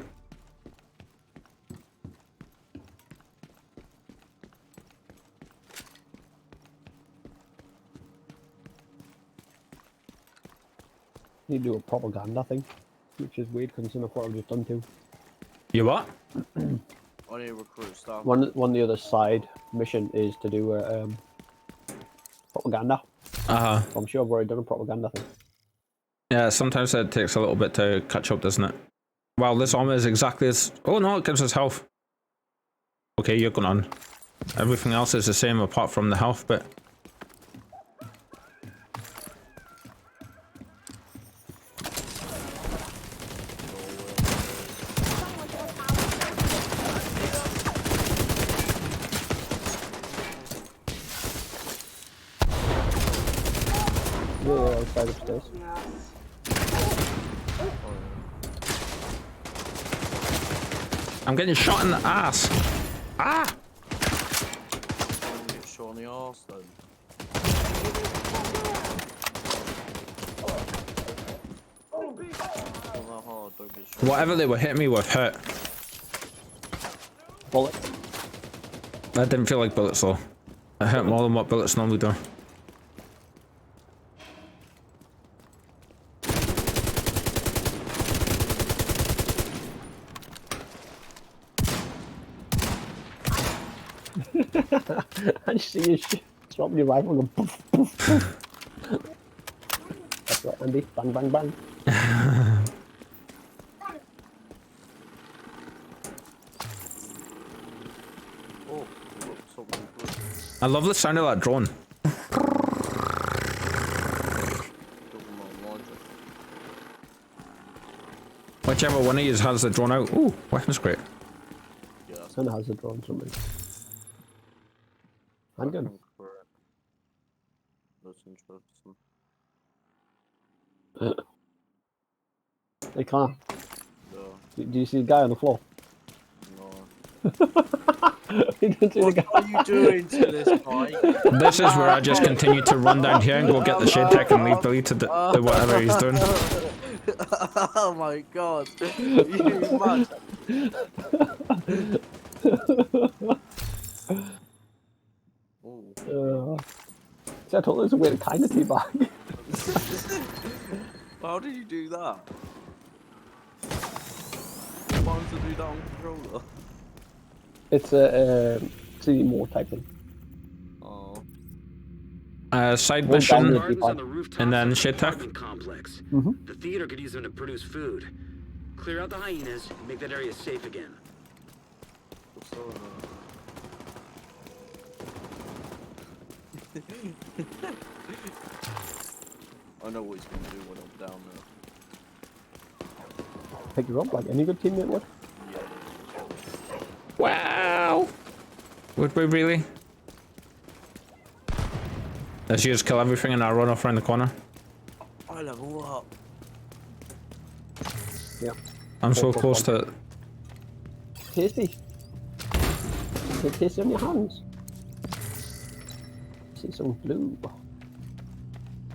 Need to do a propaganda thing, which is weird considering what I've just done too. You what? I need to recruit staff. One of the other side mission is to do a propaganda. I'm sure I've already done a propaganda thing. Yeah, sometimes it takes a little bit to catch up, doesn't it? Wow, this armor is exactly as... Oh no, it gives us health. Okay, you're going on. Everything else is the same apart from the health bit. Yeah, outside upstairs. I'm getting shot in the ass. Ah! Get shot in the arse then. Not that hard, don't get shot. Whatever they were hitting me with hurt. Bullet. That didn't feel like bullets though. It hurt more than what bullets normally do. I just see you dropping your rifle and go poof, poof, poof. That's right, Andy. Bang, bang, bang. Oh, look, something good. I love the sound of that drone. Whichever one of you has the drone out. Ooh, weapons crate. Yeah, that's And it has a drone something. Handgun. correct. That's interesting. They can't. Yeah, Do you see the guy on the floor? no. What are you doing to this bike? This is where I just continue to run down here and go get the shade tech and leave Billy to do whatever he's doing. Oh my god. You mad. See, I told you there's a way to kind of teabag. How did you do that? Why to do that on controller? It's a CD mode type thing. Oh. Side One down mission, the Gardens on the rooftops and then of the shit tech. apartment complex. Mhm. The theater could use them to produce food. Clear out the hyenas and make that area safe again. I know what he's gonna do when I'm down there. Pick you up like any good teammate would. Wow! Would we really? Let's just kill everything and I'll run off around the corner. I level up. Yeah. I'm so close to it. Tasty. Take tasty on your hands. See some blue.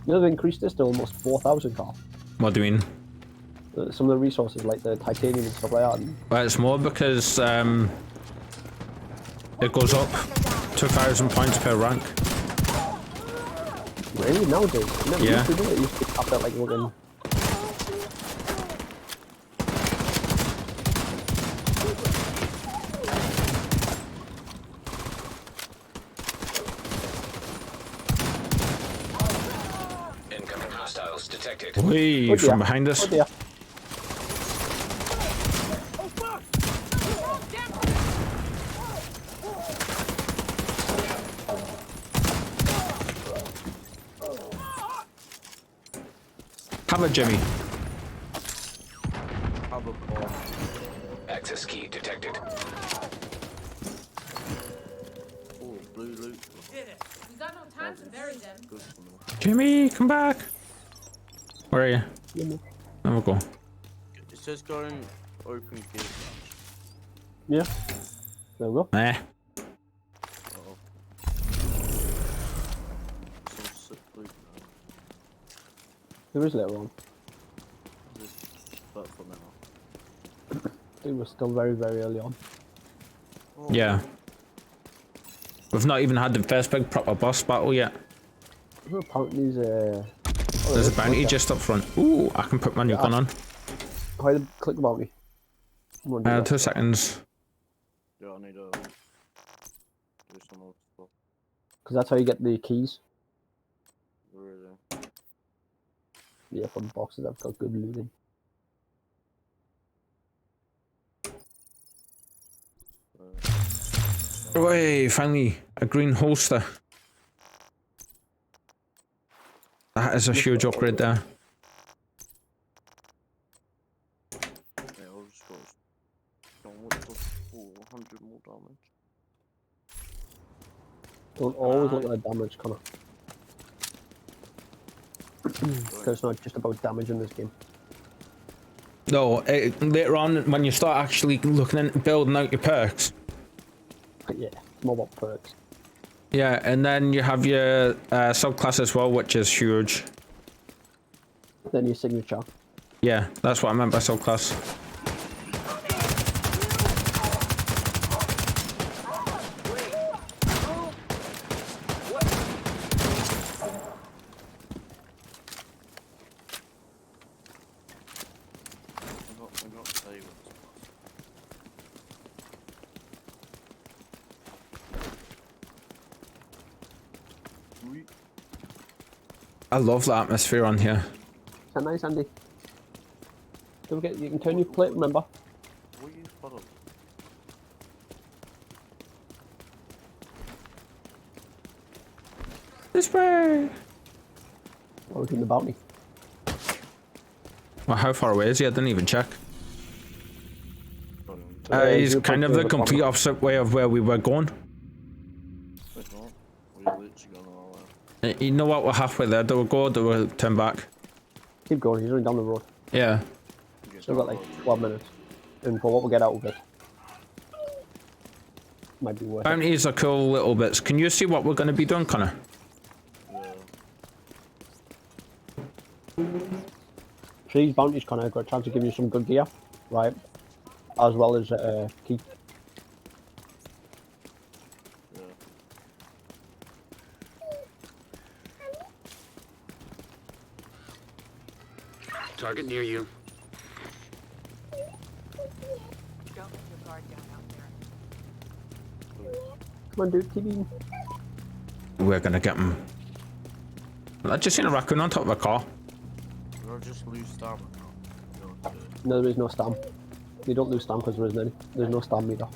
You know, they've increased this to almost 4,000 car. What do you mean? Some of the resources like the titanium and stuff like that. Well, it's more because it goes up 2,000 points per rank. Really? Nowadays? You never Yeah. used to do it. You used to cap that like looking. Incoming hostiles detected. Whee, Oh, from dear. behind us. Oh dear. Have a Jimmy. Have a bomb. Access key detected. Oh, blue loot. Did it. We got no time to bury them. Good for me. Jimmy, come back. Where are you? There we go. It says going open key. Yeah. There we go. Eh. Uh-oh. Some sick loot now. There is later on. But for now. It was still very, very early on. Oh, Yeah. We've not even had the first big proper boss battle yet. Apparently there's There's a bounty just up front. Ooh, I can put my new gun on. How do you click about me? 2 seconds. Yeah, I need to do some more stuff. Because that's how you get the keys. Really? Yeah, for the boxes I've got good looting. Way, finally, a green holster. That is a huge upgrade there. Yeah, I'll just go. What the 400 more damage? Don't always look at the damage, Connor. Because it's not just about damage in this game. No, later on, when you start actually looking into building out your perks. Yeah, it's more about perks. Yeah, and then you have your subclass as well, which is huge. Then your signature. Yeah, that's what I meant by subclass. I got savings. I love the atmosphere on here. Is that nice, Andy? Don't forget, you can turn your plate, remember? What are you following? This way! Or looking the bounty. Well, how far away is he? I didn't even check. He's you're kind of the complete opposite way of where we were going. Wait, not? We're literally going all the way. You know what? We're halfway there. Do we go? Do we turn back? Keep going, he's running down the road. Yeah. Still got like 12 minutes. And for what we'll get out of it. might be worth it. Bounties are cool little bits. Can you see what we're going to be doing, Connor? So these bounties kind of got a chance to give you some good gear, right? As well as key. Target near you. Don't let your guard down out there. Come on, dude, keep eating. We're going to get him. I just seen a raccoon on top of a car. Or just lose stamina. No, there is no stam. You don't lose stam because there isn't any. There's no stam either.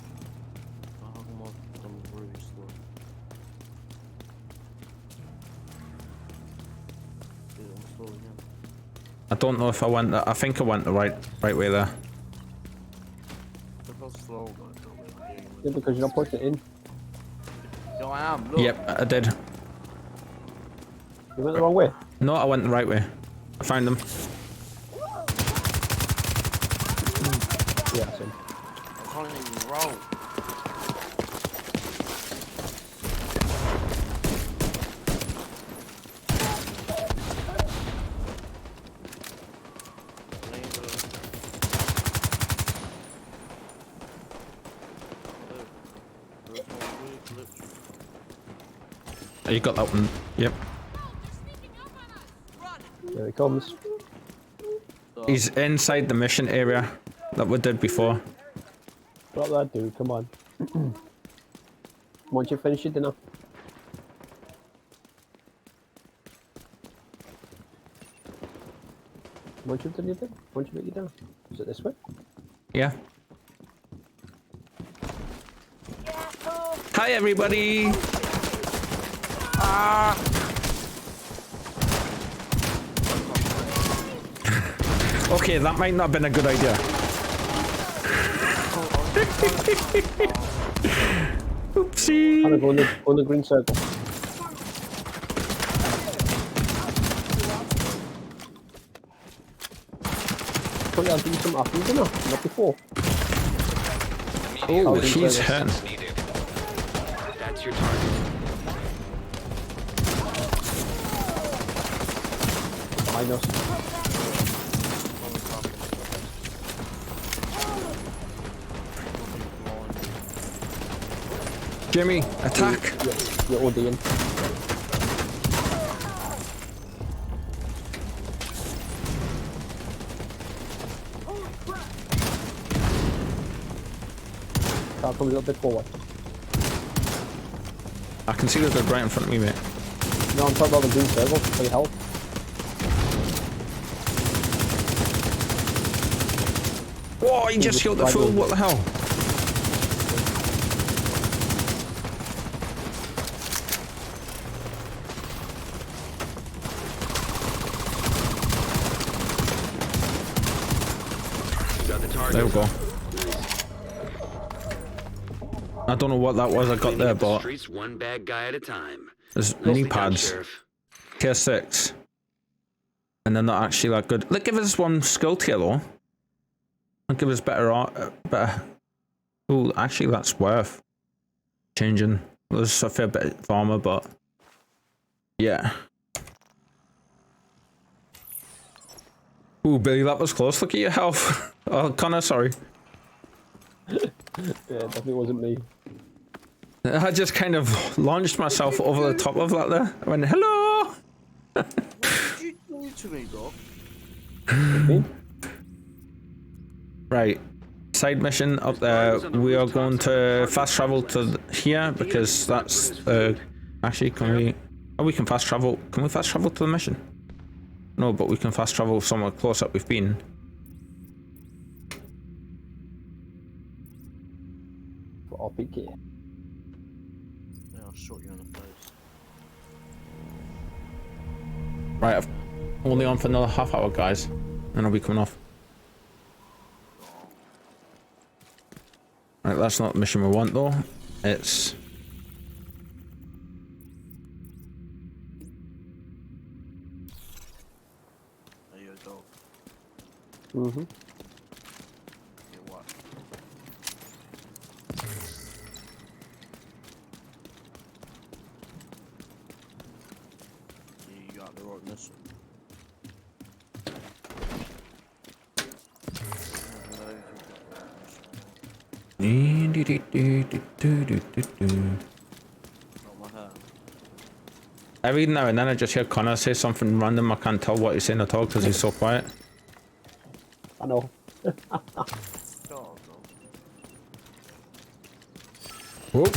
I don't know if I went. I think I went the right way there. Yeah, because you're not pushing it in. Yo, I am. Look. Yep, I did. You went the wrong way. No, I went the right way. I found them. Yeah, same. I can't even roll. You got that one. Yep. There he comes. He's inside the mission area that we did before. Drop that dude, come on. Once you finish your dinner. Once you've done your dinner? Once you make your dinner? Is it this way? Yeah. Hi everybody! Okay, that might not have been a good idea. Oopsie! Kind of go in the green circle. Probably I'll do some after dinner, not before. Oh, he's hurt. That's your target. Behind us. Jimmy, attack! You're ODing. Car comes a little bit forward. I can see that they're right in front of me, mate. No, I'm talking about the green circle for your health. Whoa, he just killed the fool, what the hell? There we go. I don't know what that was I got there, but Streets one bad guy at a time. there's knee pads, tier 6, and they're not actually that good. They give us one skill tier though. They'll give us better art, better. Oh, actually, that's worth changing. There's a fair bit of armor, but yeah. Ooh, Billy, that was close. Look at your health. Oh, Connor, sorry. Yeah, definitely wasn't me. I just kind of launched myself over the top of that there. I went, hello! What did you do to me, dog? Right. Side mission up there. We are going to fast travel to here because that's actually, can we... Oh, we can fast travel. Can we fast travel to the mission? No, but we can fast travel somewhere close up we've been. For RPK. Yeah, I'll shoot you in the face. Right, I've only on for another half hour, guys. And I'll be coming off. Right, that's not the mission we want though. It's... There you go. Mm-hmm. Yeah, what? the right missile. Not my hair. Every now and then I just hear Connor say something random. I can't tell what he's saying at all because he's so quiet. I know. God, Whoop.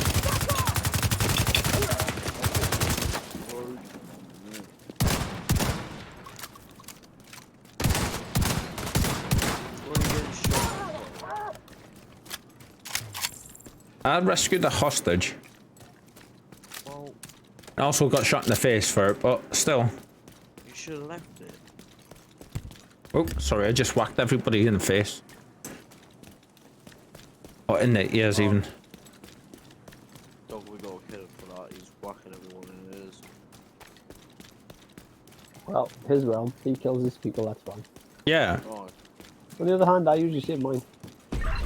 I rescued a hostage. Well, I also got shot in the face for it, but still. you should have left it. Oh, sorry, I just whacked everybody in the face. Or in the ears even. Dog, we got a kid for that. He's whacking everyone in the ears. Well, his realm. He kills his people, that's fine. Yeah. Right. On the other hand, I usually save mine.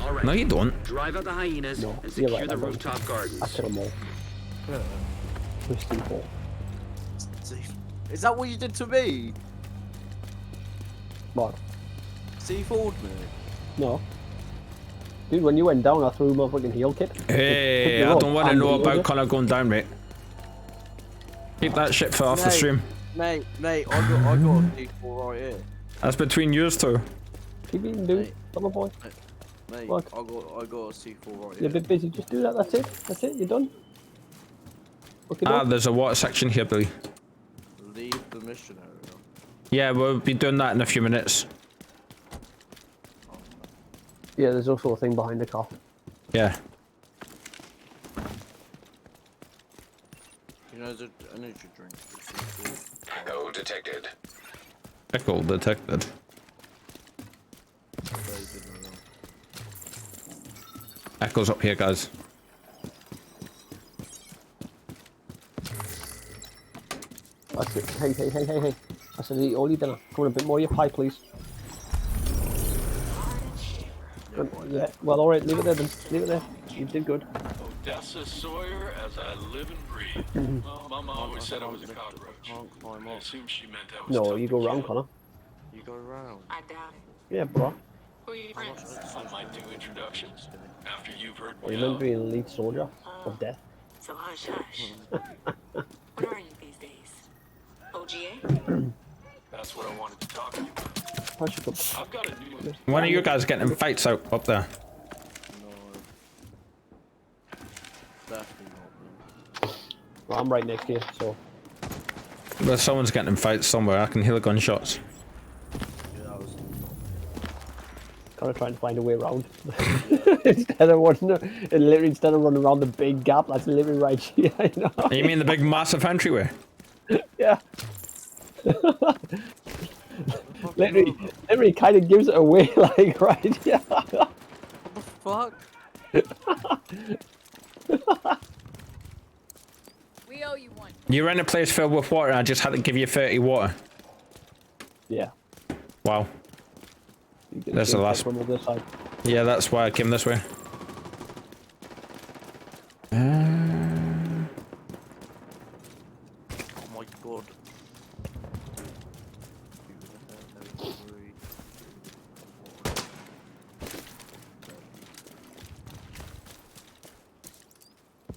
All right. No, you don't. Drive out the hyenas No, and you're secure right, the I don't. rooftop gardens. I kill them all. With C4. Is that what you did to me? What? C4'd me? No. Dude, when you went down, I threw my fucking heal kit. Hey, I don't want to know about Connor going down, mate. Keep that shit for off the stream. Mate, I got a C4 right here. That's between yours two. Keep eating, dude. Summer boy. Mate, What? I got a C4 right You're a here. bit busy. Just do that. That's it. That's it. You're done. Okay, Ah, there's a water section here, Billy. Leave the mission area. Yeah, we'll be doing that in a few minutes. Yeah, there's also a thing behind the car. Yeah. You know, there's an energy drink. Echo detected. Echo detected. Echo's up here, guys. That's it. Hey. I said eat all your dinner. Come on, a bit more of your pie, please. Yeah, well, alright, leave it there then. Leave it there. You did good. Odessa Sawyer, as I live and breathe. Well, Mama always said I was a cockroach. Can't climb I up. assume she meant I was No, tough you to go kill. round, Connor. You go round. I doubt it. Yeah, bro. Who are your friends? I might do introductions after you've heard Well, me you're meant out. to be an elite soldier of death. So hush hush. What are you these days? OGA? That's what I wanted to talk to you about. Hush it up. I've got a new One of you guys getting in fights out up there. No. Definitely not, man. Well, I'm right next to you, so. Well, someone's getting in fights somewhere. I can hear the gunshots. Yeah, that was Kind of trying to find a way around. Instead of running around the big gap, that's literally right here, you know? You mean the big massive entryway? Yeah. literally kind of gives it away, like, right here. What We owe you one. You were in a place filled with water and I just had to give you 30 water. Yeah. Wow. You get That's the last from the other side. Yeah, that's why I came this way. Oh my god.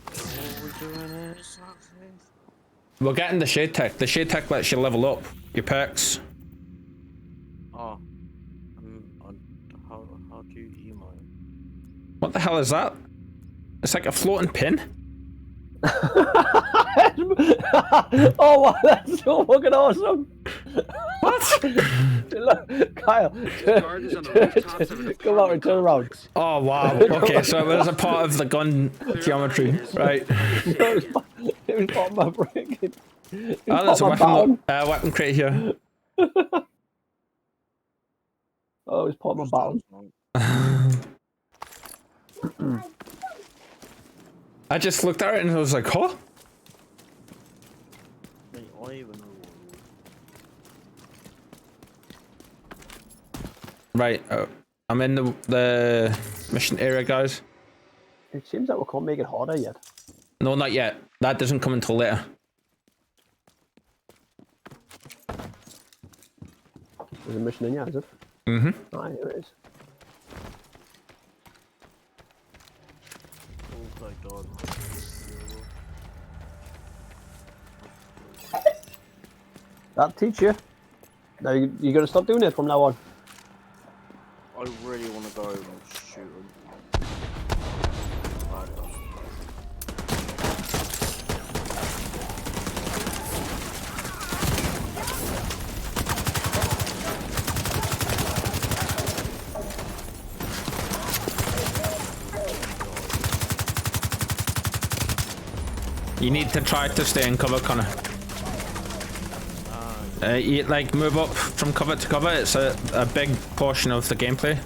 What are we doing here? We're getting the shade tech. The shade tech lets you level up your perks. Oh. How do you emote? What the hell is that? It's like a floating pin. Oh wow, that's so fucking awesome! What? Look, Kyle, come out and turn around. Oh wow. Okay, so it was a part of the gun geometry, right? It was part of my brain. Oh, there's a weapon crate here. Oh, it was part of my battle. I just looked at it and I was like, huh? Mate, I even know what Right, I'm in the mission area, guys. It seems like we can't make it harder yet. No, not yet. That doesn't come until later. There's a mission in here, is it? Mm-hmm. Ah, here it is. Oh my god. That teach you. Now you gotta stop doing it from now on. I really want to go over and shoot him. You need to try to stay in cover, Connor. You like move up from cover to cover. It's a big portion of the gameplay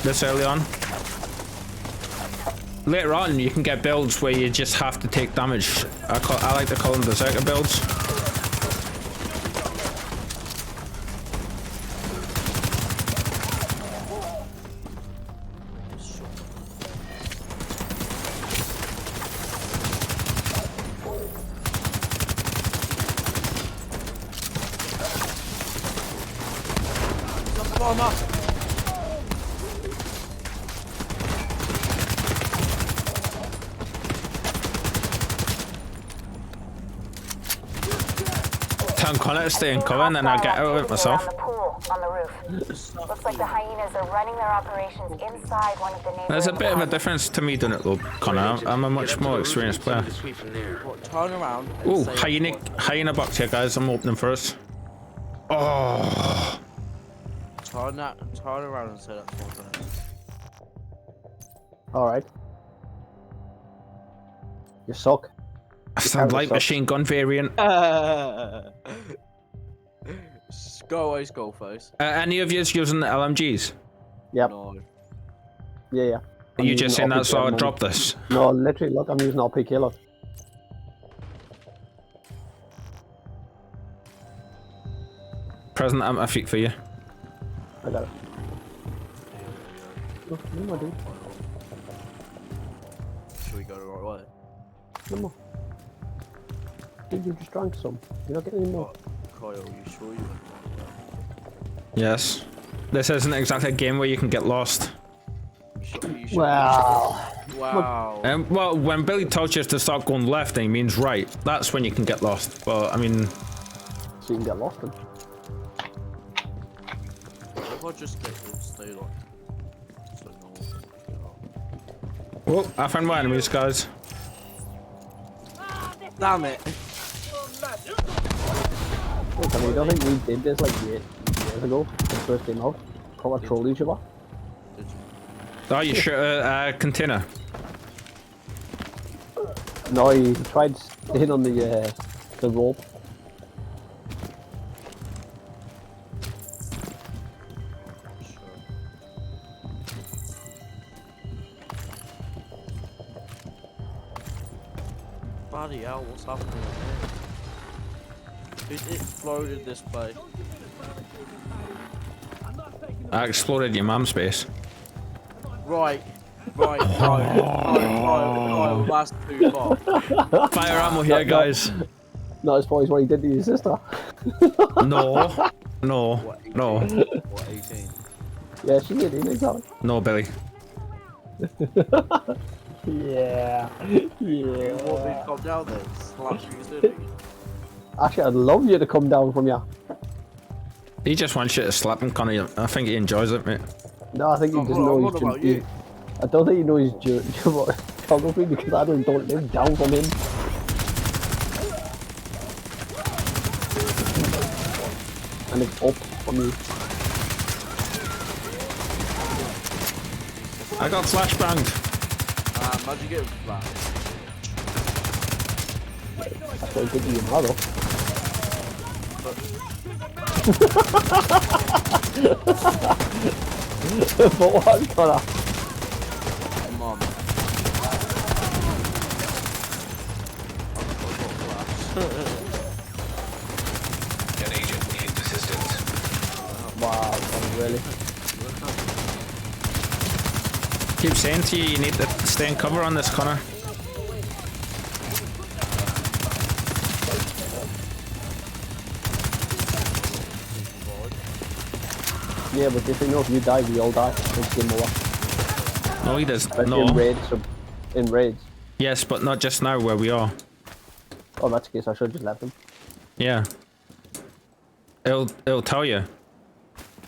this early on. Later on, you can get builds where you just have to take damage. I like to call them berserker builds. Tell Connor to stay in cover and then I'll get out of it myself. On the pool, on the roof. Looks like the hyenas are running their operations inside one of the neighboring There's a bit of a apartments. difference to me doing it though, Connor. I'm a much more experienced player. What, turn around and Ooh, say hyena box here, guys. I'm opening first. Oh, turn around and say that's what that is. Alright. You suck. it's a light machine gun variant. Go away, Skullface. Any of yous using the LMGs? Yep. No. Yeah. Are you just saying that so I RPK drop this? No, literally, look, I'm using RPK, look. Present at my feet for you. I got it. No, dude. Should we go the right way? No more. Dude, you just drank some. You're not getting any more. Kyle, you sure you went the right way? Yes. This isn't exactly a game where you can get lost. You sure Wow. Wow. Well, when Billy tells you to start going left and he means right, that's when you can get lost. But, I mean... So you can get lost then. If I just stay like so normal. Oh, I found my enemies, guys. Damn it! Look, I mean, I don't think we did this like years ago, when it first came out. Proper troll each other. Oh, you shoot a container. No, he tried staying on the rope. Bloody hell, what's happening here? It exploded this place. I exploded your mum's base. Right, that's too far. Fire ammo here, guys. Not as far as what he did to your sister. No. What, 18? Yeah, she did, exactly. No, Billy. Yeah. You want me to come down there and slap you silly? Actually, I'd love you to come down from here. He just wants you to slap him, Connor. I think he enjoys it, mate. No, I think he doesn't know he's you. I don't think he knows geography because I don't live down from him. And it's up from you. I got flashbanged. How'd you get flat? That's what I did to you now, though. But what, Connor? Come on. An agent needs assistance. Wow, Connor, really? Keep saying to you, you need to stay in cover on this, Connor. Yeah, but if you know, if you die, we all die. It's game over. No, he does. Especially No. in raids. In raids. Yes, but not just now where we are. Oh, that's the case. I should have just left him. Yeah. It'll tell you.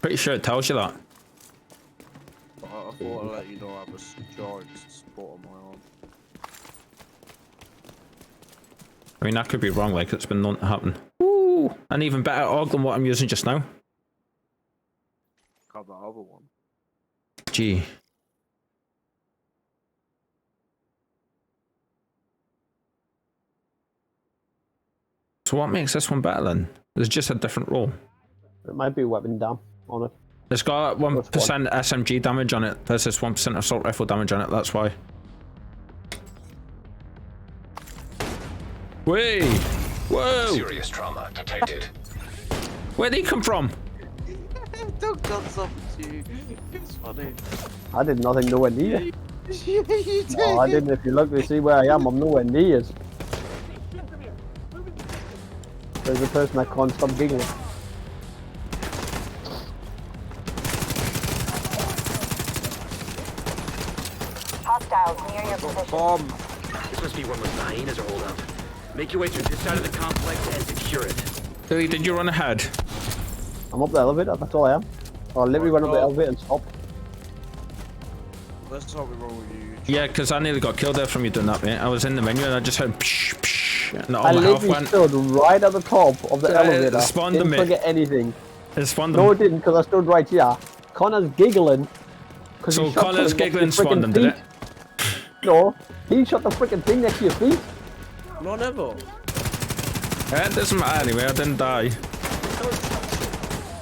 Pretty sure it tells you that. I thought I'd let you know I was charged spot on my arm. I mean, that could be wrong, like it's been known to happen. Ooh, an even better AUG than what I'm using just now. Got the other one. Gee. So what makes this one better then? There's just a different roll. It might be weapon dam on it. It's got 1% SMG damage on it. There's this 1% assault rifle damage on it, that's why. Wait! Whoa! Serious trauma detected. Where'd he come from? Don't got something to you. It's funny. I did nothing nowhere near. You did. No, I didn't. If you look to see where I am, I'm nowhere near. There's a person that can't stop giggling. Hostiles near your position. Bomb. This must be where most of the hyenas are holed up. Make your way through this side of the complex and secure it. Billy, did you run ahead? I'm up the elevator, that's all I am. I literally went up the elevator and stopped. That's something wrong with you. Yeah, because I nearly got killed there from you doing that, mate. I was in the menu and I just heard psh, psh, and all I my health literally went. stood right at the top of the elevator. It spawned them, Didn't mate. forget anything. It spawned No, them. it didn't, because I stood right here. Connor's giggling. So Connor's giggling spawned them, did it? No, he shot the freaking thing next to your feet. No, never. It doesn't matter anyway, I didn't die.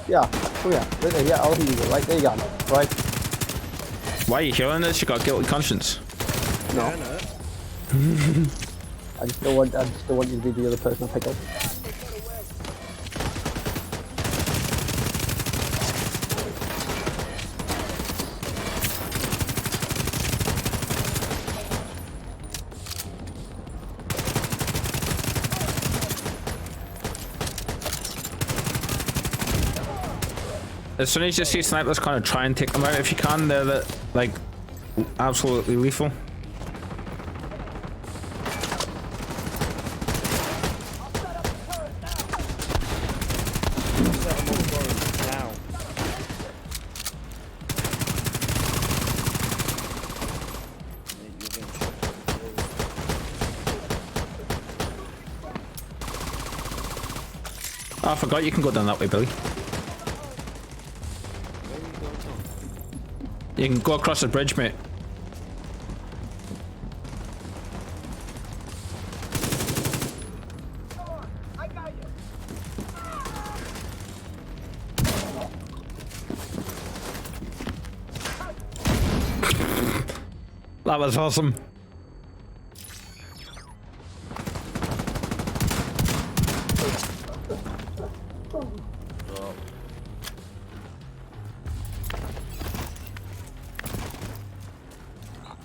Yeah, oh yeah, right there, yeah, I'll heal you, right there you go, right? Why are you healing this? You got a guilty conscience. No. I know. I just don't want you to be the other person I pick up. As soon as you see snipers, kind of try and take them out if you can. They're like absolutely lethal. Oh, I forgot you can go down that way, Billy. You can go across the bridge, mate. That was awesome.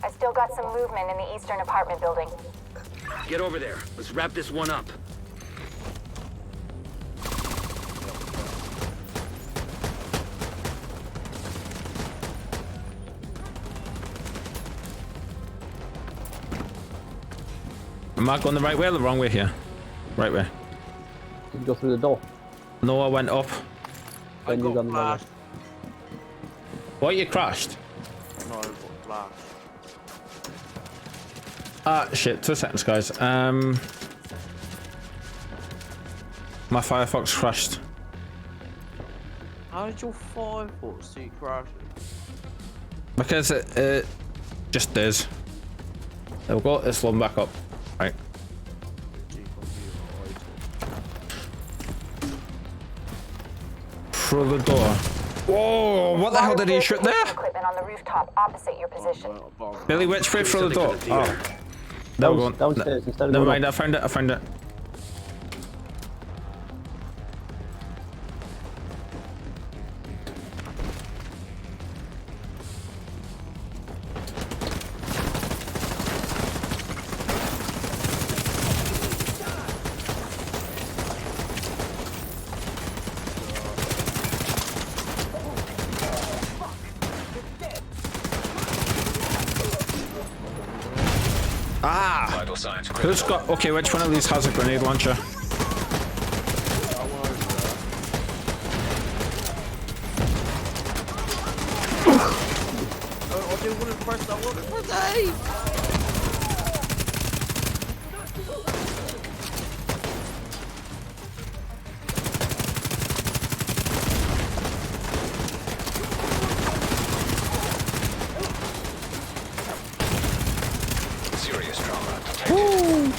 I still got some movement in the eastern apartment building. Get over there. Let's wrap this one up. Am I going the right way or the wrong way here? Right way. Did you go through the door? No, I went up. Then you got the wrong way. What, you crashed? No, I got flash. Ah, shit. 2 seconds, guys. My Firefox crashed. How did your Firefox see crashing? Because it just does. There we go. It's loading back up. Right. Through the door. Whoa! What the hell did he shoot there? Equipment on the rooftop opposite your position. Billy, which way through the door? Oh. There we go. Downstairs instead of Never going mind. up. I found it. I found it. science Who's got? Okay, which one of these has a grenade launcher? I didn't want to press that one. Press A! serious trauma detected.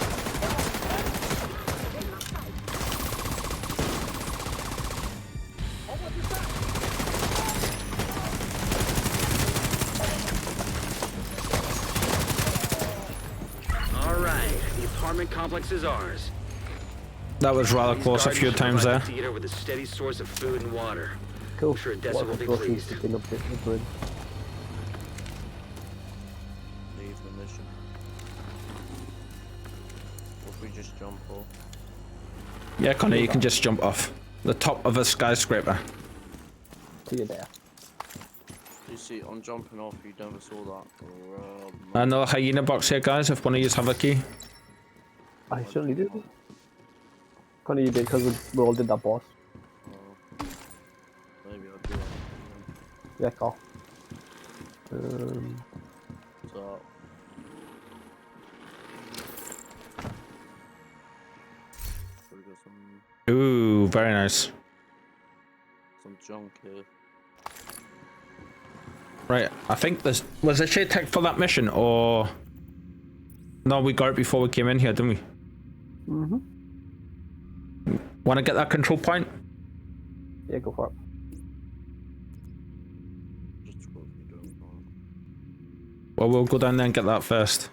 All right, the apartment complex is ours. That was rather close a few times there. Theater with a steady source of food and water. Cool. I'm sure Odessa will be Russians pleased. picking up the grid. Leave the mission. What if we just jump off? Yeah, Connor, you can just jump off the top of a skyscraper. See you there. You see, I'm jumping off. You never saw that. Another hyena box here, guys. If one of you have a key. I certainly did. Connor, you did because we all did that boss. Maybe I'll do it. Yeah, Carl. So, we got Ooh, very nice. some junk here. Right, I think this was a shade tech for that mission, or no? We got it before we came in here, didn't we? Mm-hmm. Want to get that control point? Yeah, go for it. Well, we'll go down there and get that first.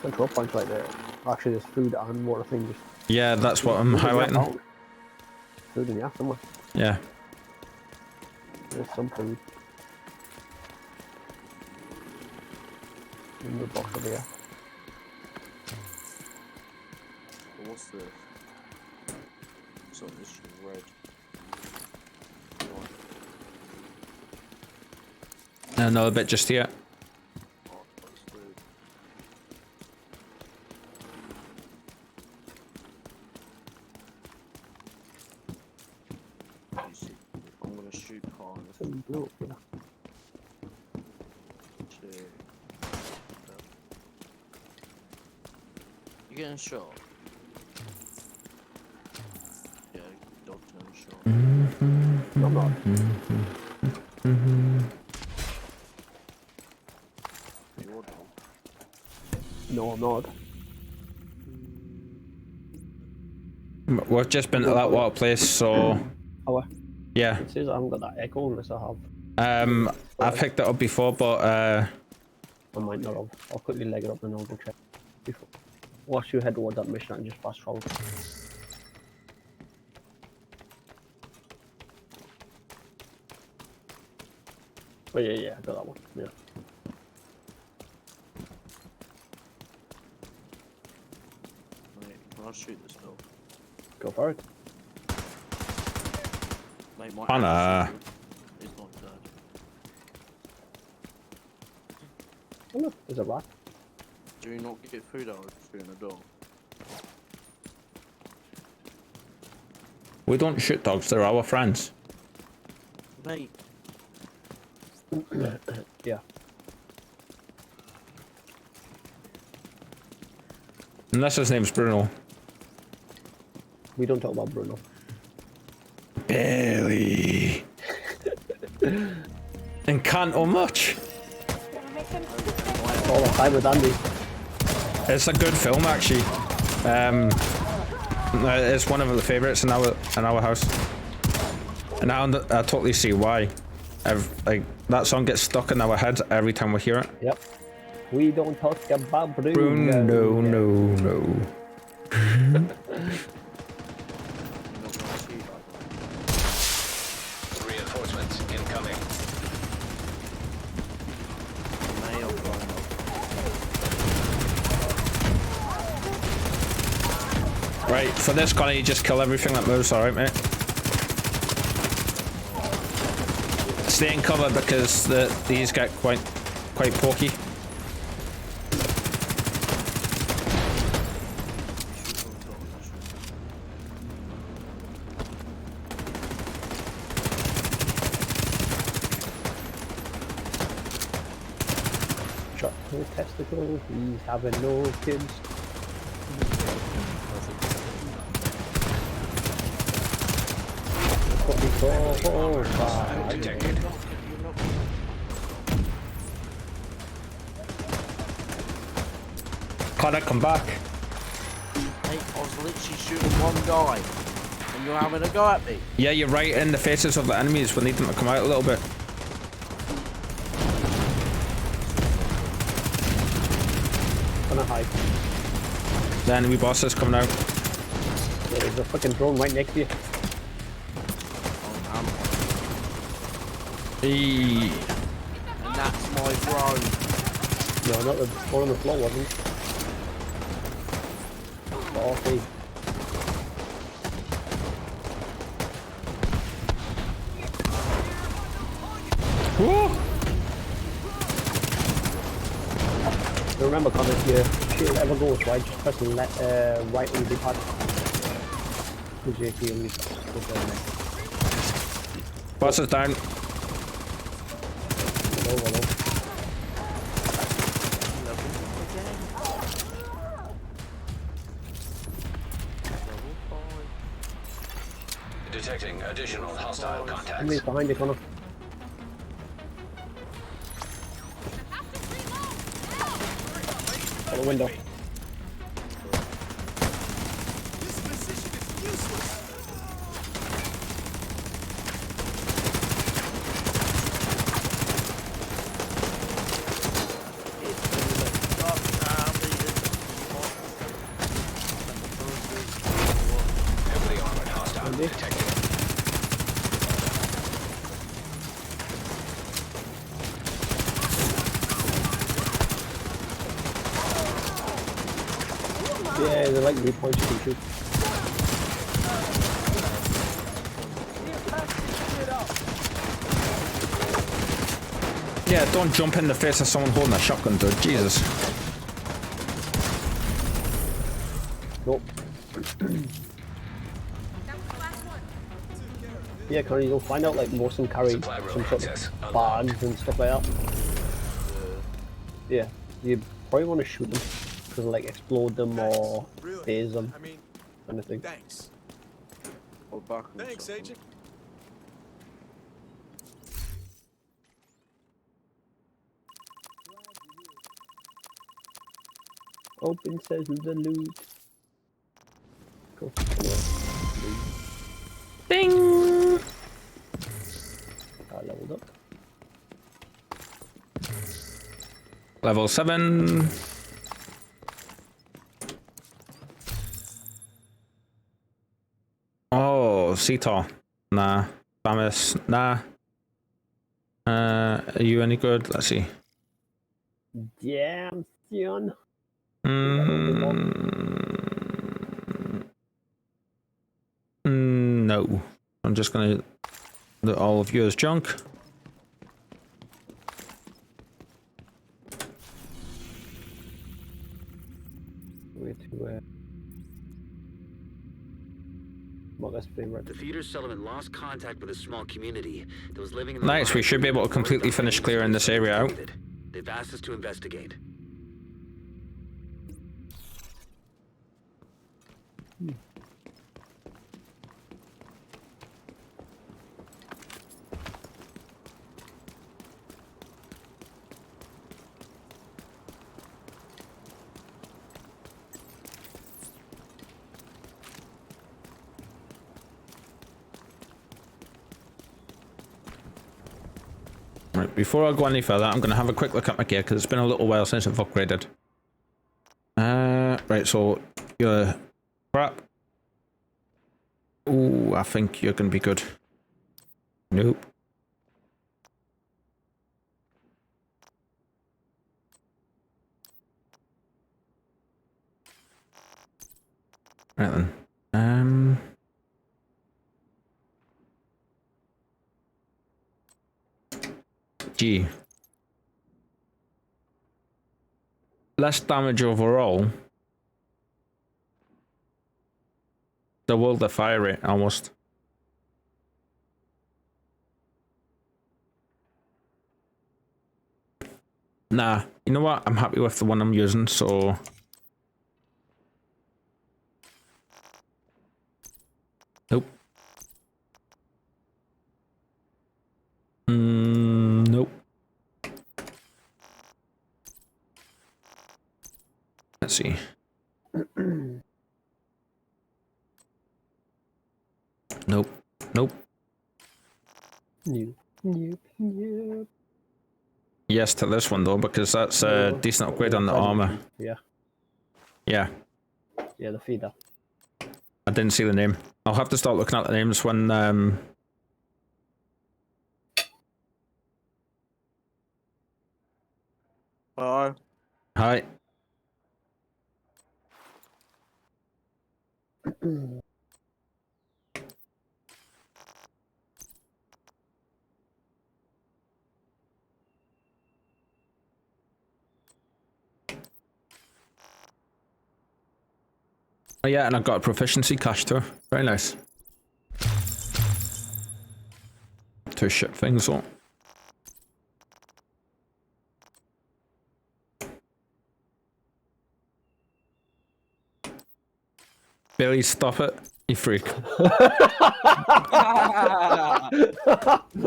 Control points right there. Actually, there's food and water thing. Just Yeah, that's what I'm highlighting. Food in the somewhere. Yeah. There's some food. In the box over here. What's this? So this is red. Another bit just here. I'm gonna shoot hard. Some blue, yeah. You getting shot? Yeah, dog getting shot. No, I'm not. Your dog? No, I'm not. We've just been to that water place, so Oh, yeah. it says I haven't got that echo unless I have. I picked it up before, but I might not have. I'll quickly leg it up and I'll go check. Before. Whilst you head towards that mission and just fast travel. Oh yeah, I got that one. Yeah. Wait, can I shoot this dog? Go for it. Mate, my Connor. axe is not dead. Oh look, there's a rat. Do you not get food out of shooting a dog? we don't shoot dogs, they're our friends. Mate, Yeah. Unless his name's Bruno. We don't talk about Bruno. Barely. And can't or much. All the time with Andy. It's a good film, actually. It's one of the favorites in our house, and I totally see why. Like that song gets stuck in our heads every time we hear it. Yep. We don't talk about Bruno. Bruno, no. Reinforcements incoming. Right, for this, Connor, you just kill everything that moves, alright, mate? Stay in cover because these get quite pokey. egotistical. He's having no kids. That's what we call Detected. Can't I come back? Hey, I was literally shooting one guy, and you're having a go at me. Yeah, you're right in the faces of the enemies. We need them to come out a little bit. Gonna hide. The enemy boss is coming out. Yeah, there's a fucking drone right next to you. Eee. And that's my drone. No, not the one on the floor wasn't. Okay. Whoa! Remember, Connor, if your shield ever goes right, just press right on the D-pad. Because your shield is Boss is down. hello. Detecting additional hostile contacts. Enemy's behind you, Connor. Out the window. This position is useless. Heavily armored hostile detected. Yeah, they're like repoints you can shoot. Yeah, don't jump in the face of someone holding a shotgun, dude. Jesus. Nope. Yeah, Connor, you'll find out like most of them carry Supply room some sort access of unlocked. bags and stuff like that. Yeah, you probably want to shoot them to like explode them or Really? phase them, I mean, kind of thing. thanks. Or back and Thanks, something. Agent. Open says the loot. Cool. Ding! I leveled up. Level 7. Oh, Cetar. Nah. Samus. Nah. Are you any good? Let's see. Yeah, Sion. No. I'm just gonna look all of you as junk. Way to Marcus favorite. The theater settlement lost contact with a small community that was living in the Nice, we should be able to completely finish clearing this area out. They've asked us to investigate. Right, before I go any further, I'm going to have a quick look at my gear because it's been a little while since I've upgraded. Right, so your crap. Ooh, I think you're going to be good. Nope. Right then. G. Less damage overall. Double the fire rate almost. Nah, You know what? I'm happy with the one I'm using, so... Nope. Nope. Let's see. Nope. Nope. Nope. Yes to this one though, because that's a decent upgrade on the armor. Yeah. Yeah. Yeah, the feeder. I didn't see the name. I'll have to start looking at the names when Hi. Hi. Oh yeah, and I've got a proficiency cache too. Very nice. To ship things on. Billy, stop it, you freak.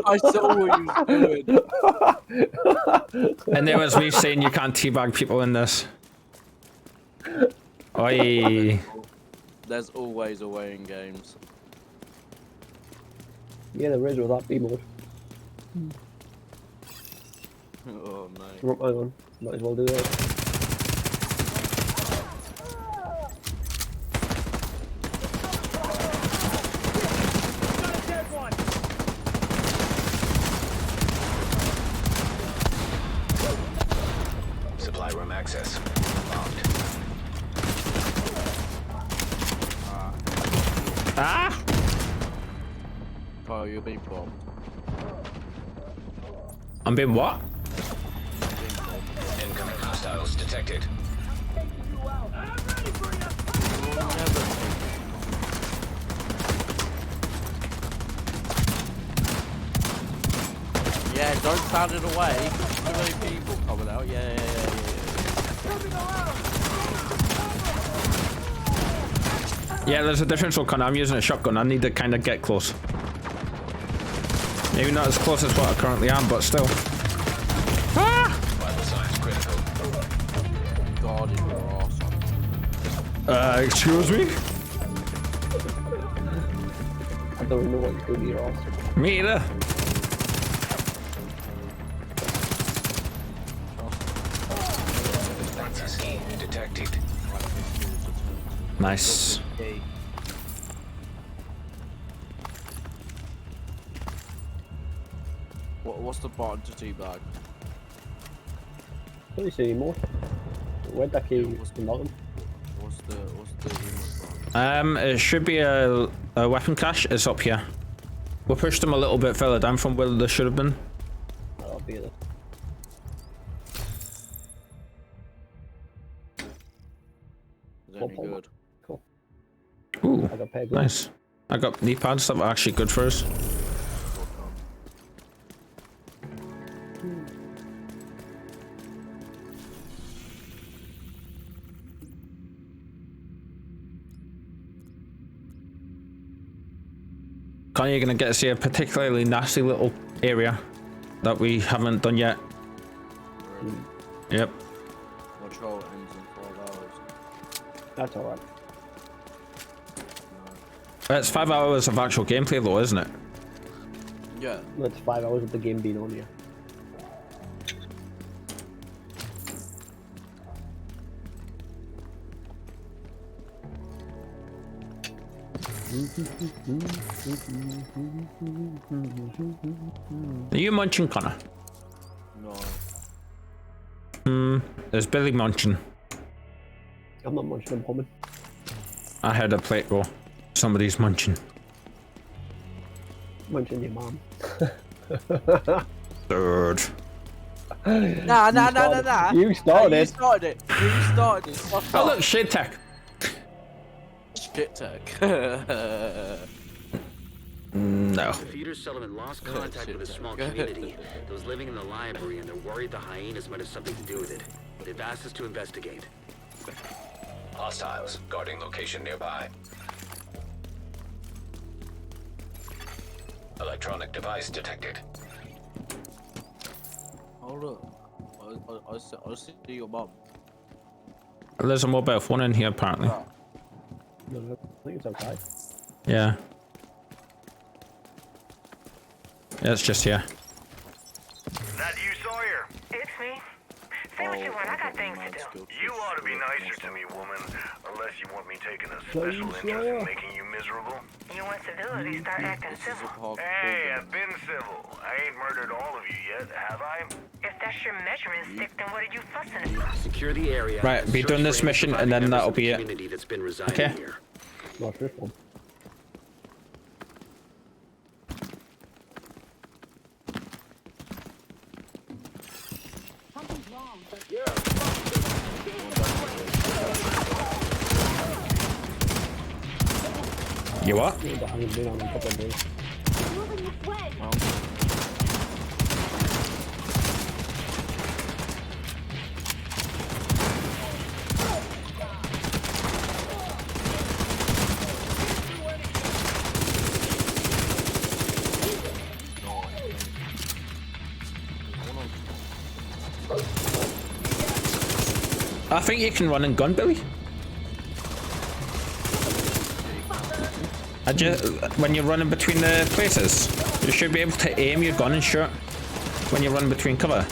I saw what you was doing. And there was me saying you can't teabag people in this. Oi. There's always a way in games. Yeah, there is with that B mode. Oh no. Hang on, might as well do that. Supply room access. Locked. Ah! Kyle, you're being bombed. I'm being what? Incoming hostiles detected. Yeah, don't fan it away. Too many people coming out. Yeah. Yeah, there's a difference. So, I'm using a shotgun. I need to kind of get close. Maybe not as close as what I currently am, but still. Ah! Vital signs critical. God, you're awesome. Excuse me? I don't know what you're doing here, also. Me either. Clancy detected. Nice. Okay. What's the button to teabag? Don't you see anymore? Where'd that key was the bottom? What's the It should be a weapon cache. It's up here. We pushed them a little bit further down from where they should have been. That'll be it. Is any good? Cool. Ooh, I got peg. nice. I got knee pads that were actually good for us. Connie, you're gonna get to see a particularly nasty little area that we haven't done yet. Really? Yep. My trial ends in 5 hours. That's alright. It's 5 hours of actual gameplay though, isn't it? Yeah. That's 5 hours of the game being on here. Are you munching, Connor? No. There's Billy munching. I'm not munching, I'm humming. I heard a plate go. Somebody's munching. Munching your mom. Third. Nah. You started. You started it. Fuck Oh off. look, shade tech. Shit tech. No. The feeder settlement lost contact with a small community. Those living in the library, and they're worried the hyenas might have something to do with it. They've asked us to investigate. Hostiles guarding location nearby. Electronic device detected. Hold up. I see your mum. There's a mobile phone in here, apparently. No, I think it's outside. Yeah. Yeah, it's just here. That you, Sawyer? It's me. Say what you want. I got things to do. You ought to be nicer to me, woman. Unless you want me taking a special interest in making you miserable. You want civility, start acting civil. Hey, I've been civil. I ain't murdered all of you yet, have I? If that's your measuring stick, then what are you fussing about? Secure the area. Right, be done this mission and then that'll be it. That's been residing Okay. here. Watch this one. You what? I haven't been on a couple of days. Moving this way. I think you can run and gun, Billy. When you're running between the places, you should be able to aim your gun and shoot when you run between cover.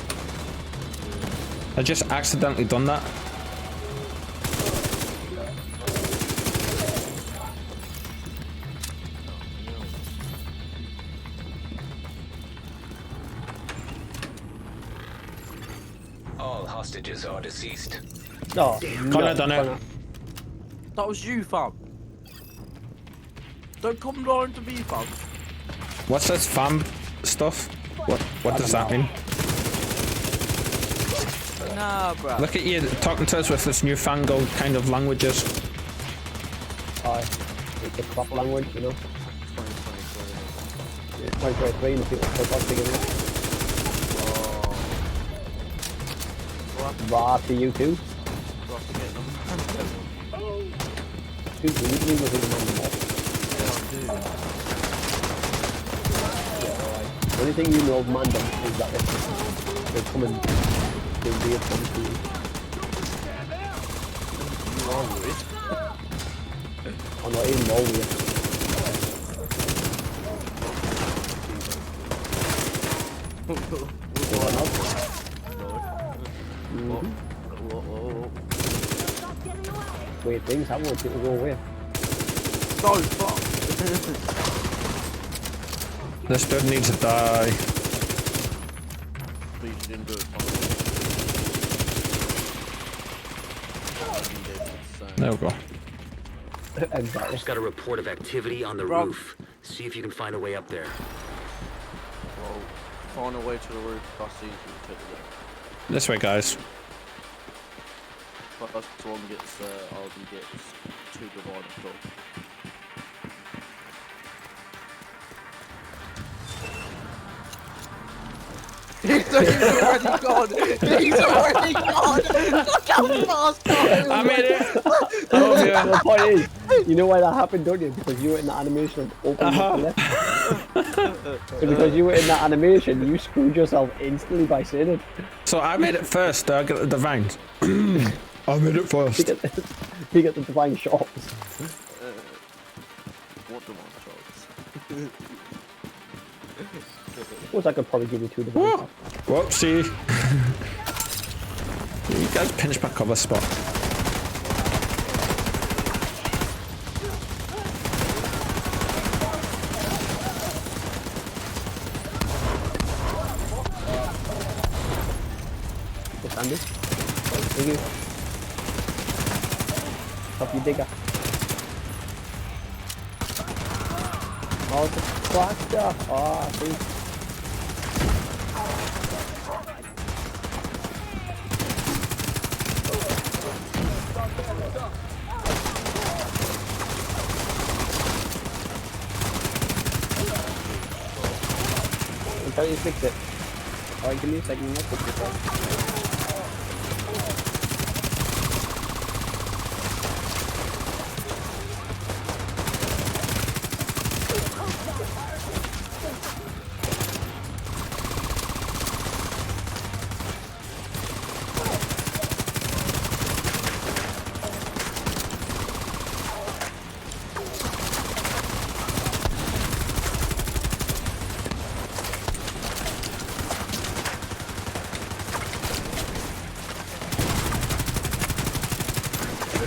I just accidentally done that. All hostages are deceased. No, Connor done it. That was you, fam. Don't come down to me, fam. What's this fam stuff? What does that mean? Nah, bruh. Look at you talking to us with this newfangled kind of languages. It's a proper language, you know. 2023 and people still talk together. Raw to you too. Dude, we need to the only thing you know of Mandem is that they come and do weird things to you. I'm not even more weird. Weird things happen when people go away. No, fuck. This dude needs to die. Please, you didn't do it. There we go. Exactly. Just got a report of activity on the roof. See if you can find a way up there. Well, find a way to the roof. That's easy to take it. This way, guys. But that's the one gets, Alden gets 2 divided up. He's already gone! He's already gone! Look how fast I made it! The point is, you know why that happened, don't you? Because you were in the animation of opening up the left. So because you were in that animation, you screwed yourself instantly by saying it. So I made it first, I got the divine. I made it first. You get the divine shots. What divine shots? Of course, I could probably give you 2 divine shots. Whoopsie. You guys pinch my cover spot. Just Andy. Thank you. Help you digger. Oh, the tractor. Oh, I see. I'm trying to fix it. Alright, give me a second. I'll fix this out.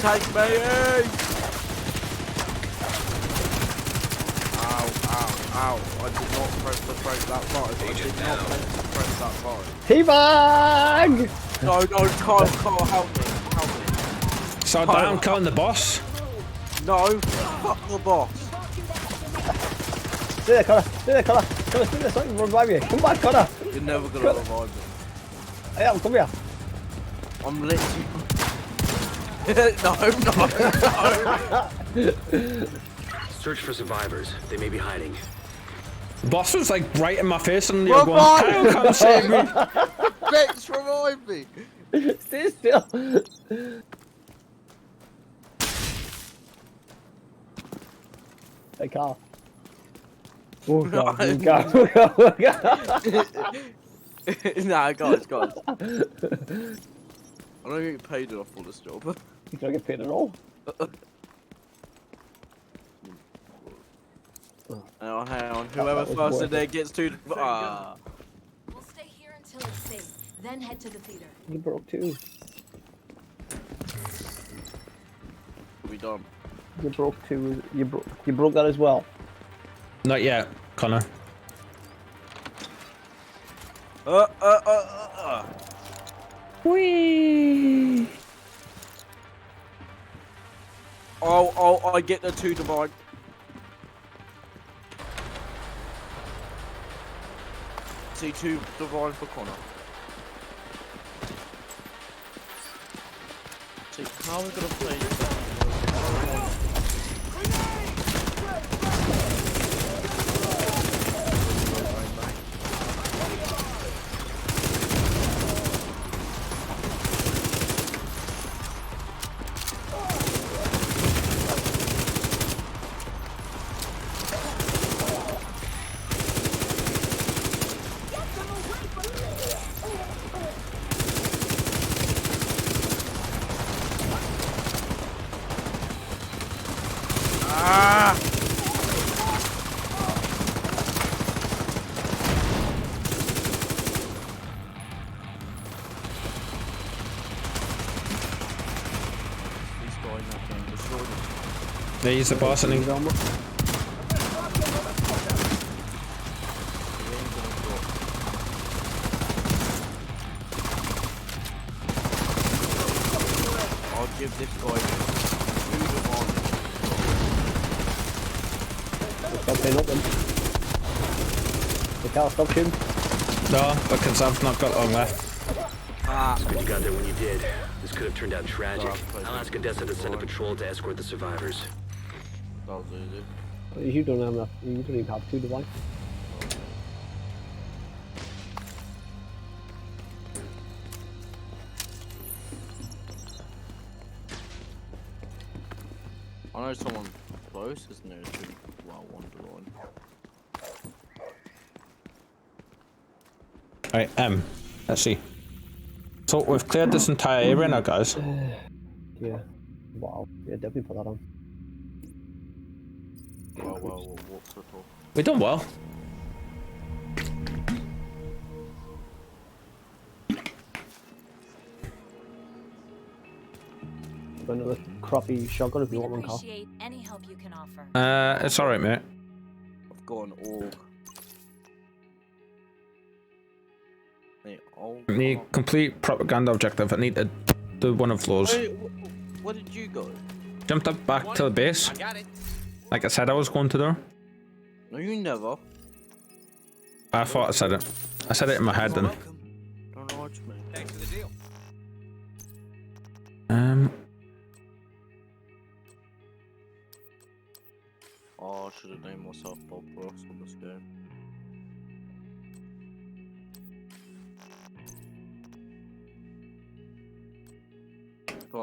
Take me! Ow, ow, ow. I did not press the brake that far. I did not press that far. Teabag! No, Carl, help me. Help me. So down, killing the boss. No, fuck the boss. Stay there, Connor. Stay there, Connor. Connor, stay there so I can revive you. Come back, Connor. You're never gonna revive me. I am, come here. I'm literally... no. Search for survivors. They may be hiding. The boss was like right in my face and you're going, Kyle, come save me. Bex, revive me. Stay still. Hey, Carl. Oh, God. Oh, God. Oh, God. Nah, guys. I don't get paid enough for this job. You don't get paid at all. Oh, hang on. Whoever first in there gets to... Ah. We'll stay here until it's safe, then head to the theater. You broke too. We done. You broke too. You broke that as well. Not yet, Connor. Whee! Oh, I get the 2 divine. See, 2 divine for Connor. See, how are we gonna play this? Yeah, he's the boss, and he... I'll give this guy 2 divine. Stop paying up then. You can't stop shooting. No, because I've not got long left. It's good you got there when you did. This could have turned out tragic. I'll ask Odessa to send a patrol to escort the survivors. That was easy. You don't have enough. You don't even have 2 divine. I know someone close is near to one divine. Right, let's see. So we've cleared this entire area now, guys. Yeah. Wow. Yeah, definitely put that on. Well, what's the talk? We done well. I've got another crappy shotgun if you want one, Carl. Appreciate any help you can offer. It's alright, mate. I've got an org. The complete propaganda objective. I need to do one of those. Wait, where did you go? Jumped up back to the base. I got it. Like I said I was going to do. No, you never. I thought I said it. I said it in my head then. Don't know what you mean. Thanks for the deal. Oh, I should have named myself Bob Ross on this game.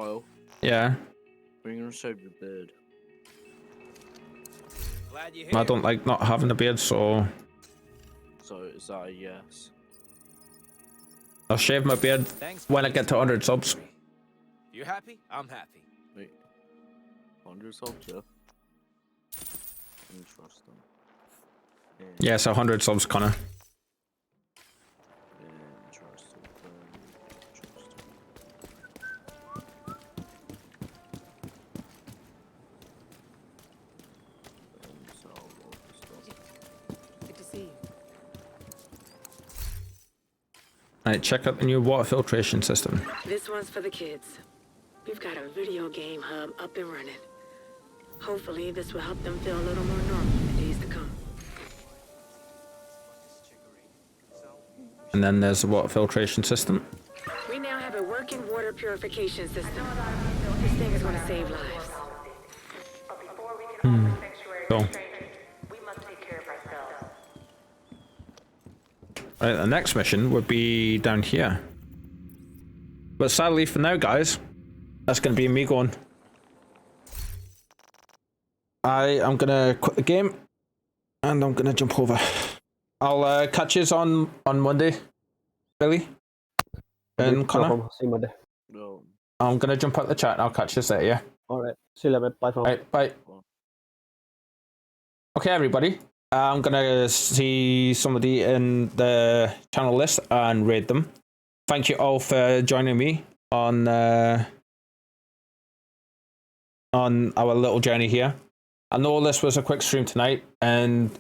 Kyle. Yeah. We're gonna shave your beard. Glad you I don't like not having a beard, so So is that a yes? I'll shave my beard Thanks when I get to 100 subs. You happy? I'm happy. Wait. 100 subs, yeah. Interesting. Yes, 100 subs, Connor. Interesting. Interesting. So, all this stuff. Good to see you. Alright, check out the new water filtration system. This one's for the kids. We've got a video game hub up and running. Hopefully, this will help them feel a little more normal in the days to come. And then there's the water filtration system. We now have a working water purification system. This thing is going to save lives. Cool. Right, the next mission would be down here. But sadly for now, guys, that's going to be me going. I am going to quit the game and I'm going to jump over. I'll catch you on Monday, Billy and Connor. See you Monday. No. I'm going to jump out the chat and I'll catch you there, yeah? Alright, see you later, mate. Bye for now. Right, bye. Okay, everybody. I'm going to see somebody in the channel list and raid them. Thank you all for joining me on our little journey here. I know this was a quick stream tonight, and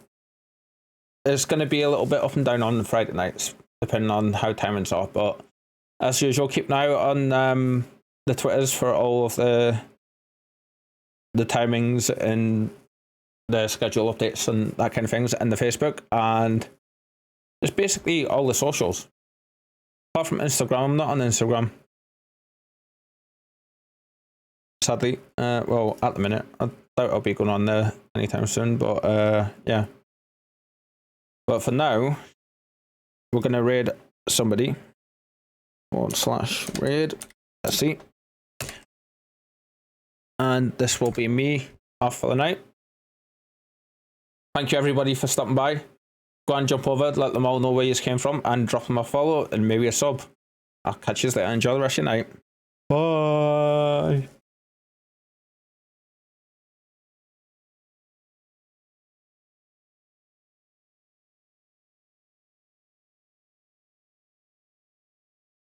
it's going to be a little bit up and down on Friday nights, depending on how timings are. But as usual, keep an eye out on the Twitters for all of the timings and the schedule updates and that kind of things, and the Facebook, and just basically all the socials. Apart from Instagram, I'm not on Instagram. Sadly, well, at the minute, I doubt I'll be going on there anytime soon, but yeah. But for now, we're going to raid somebody. /raid. Let's see. And this will be me off for the night. Thank you everybody for stopping by. Go and jump over, let them all know where you came from, and drop them a follow and maybe a sub. I'll catch you later. Enjoy the rest of your night. Bye.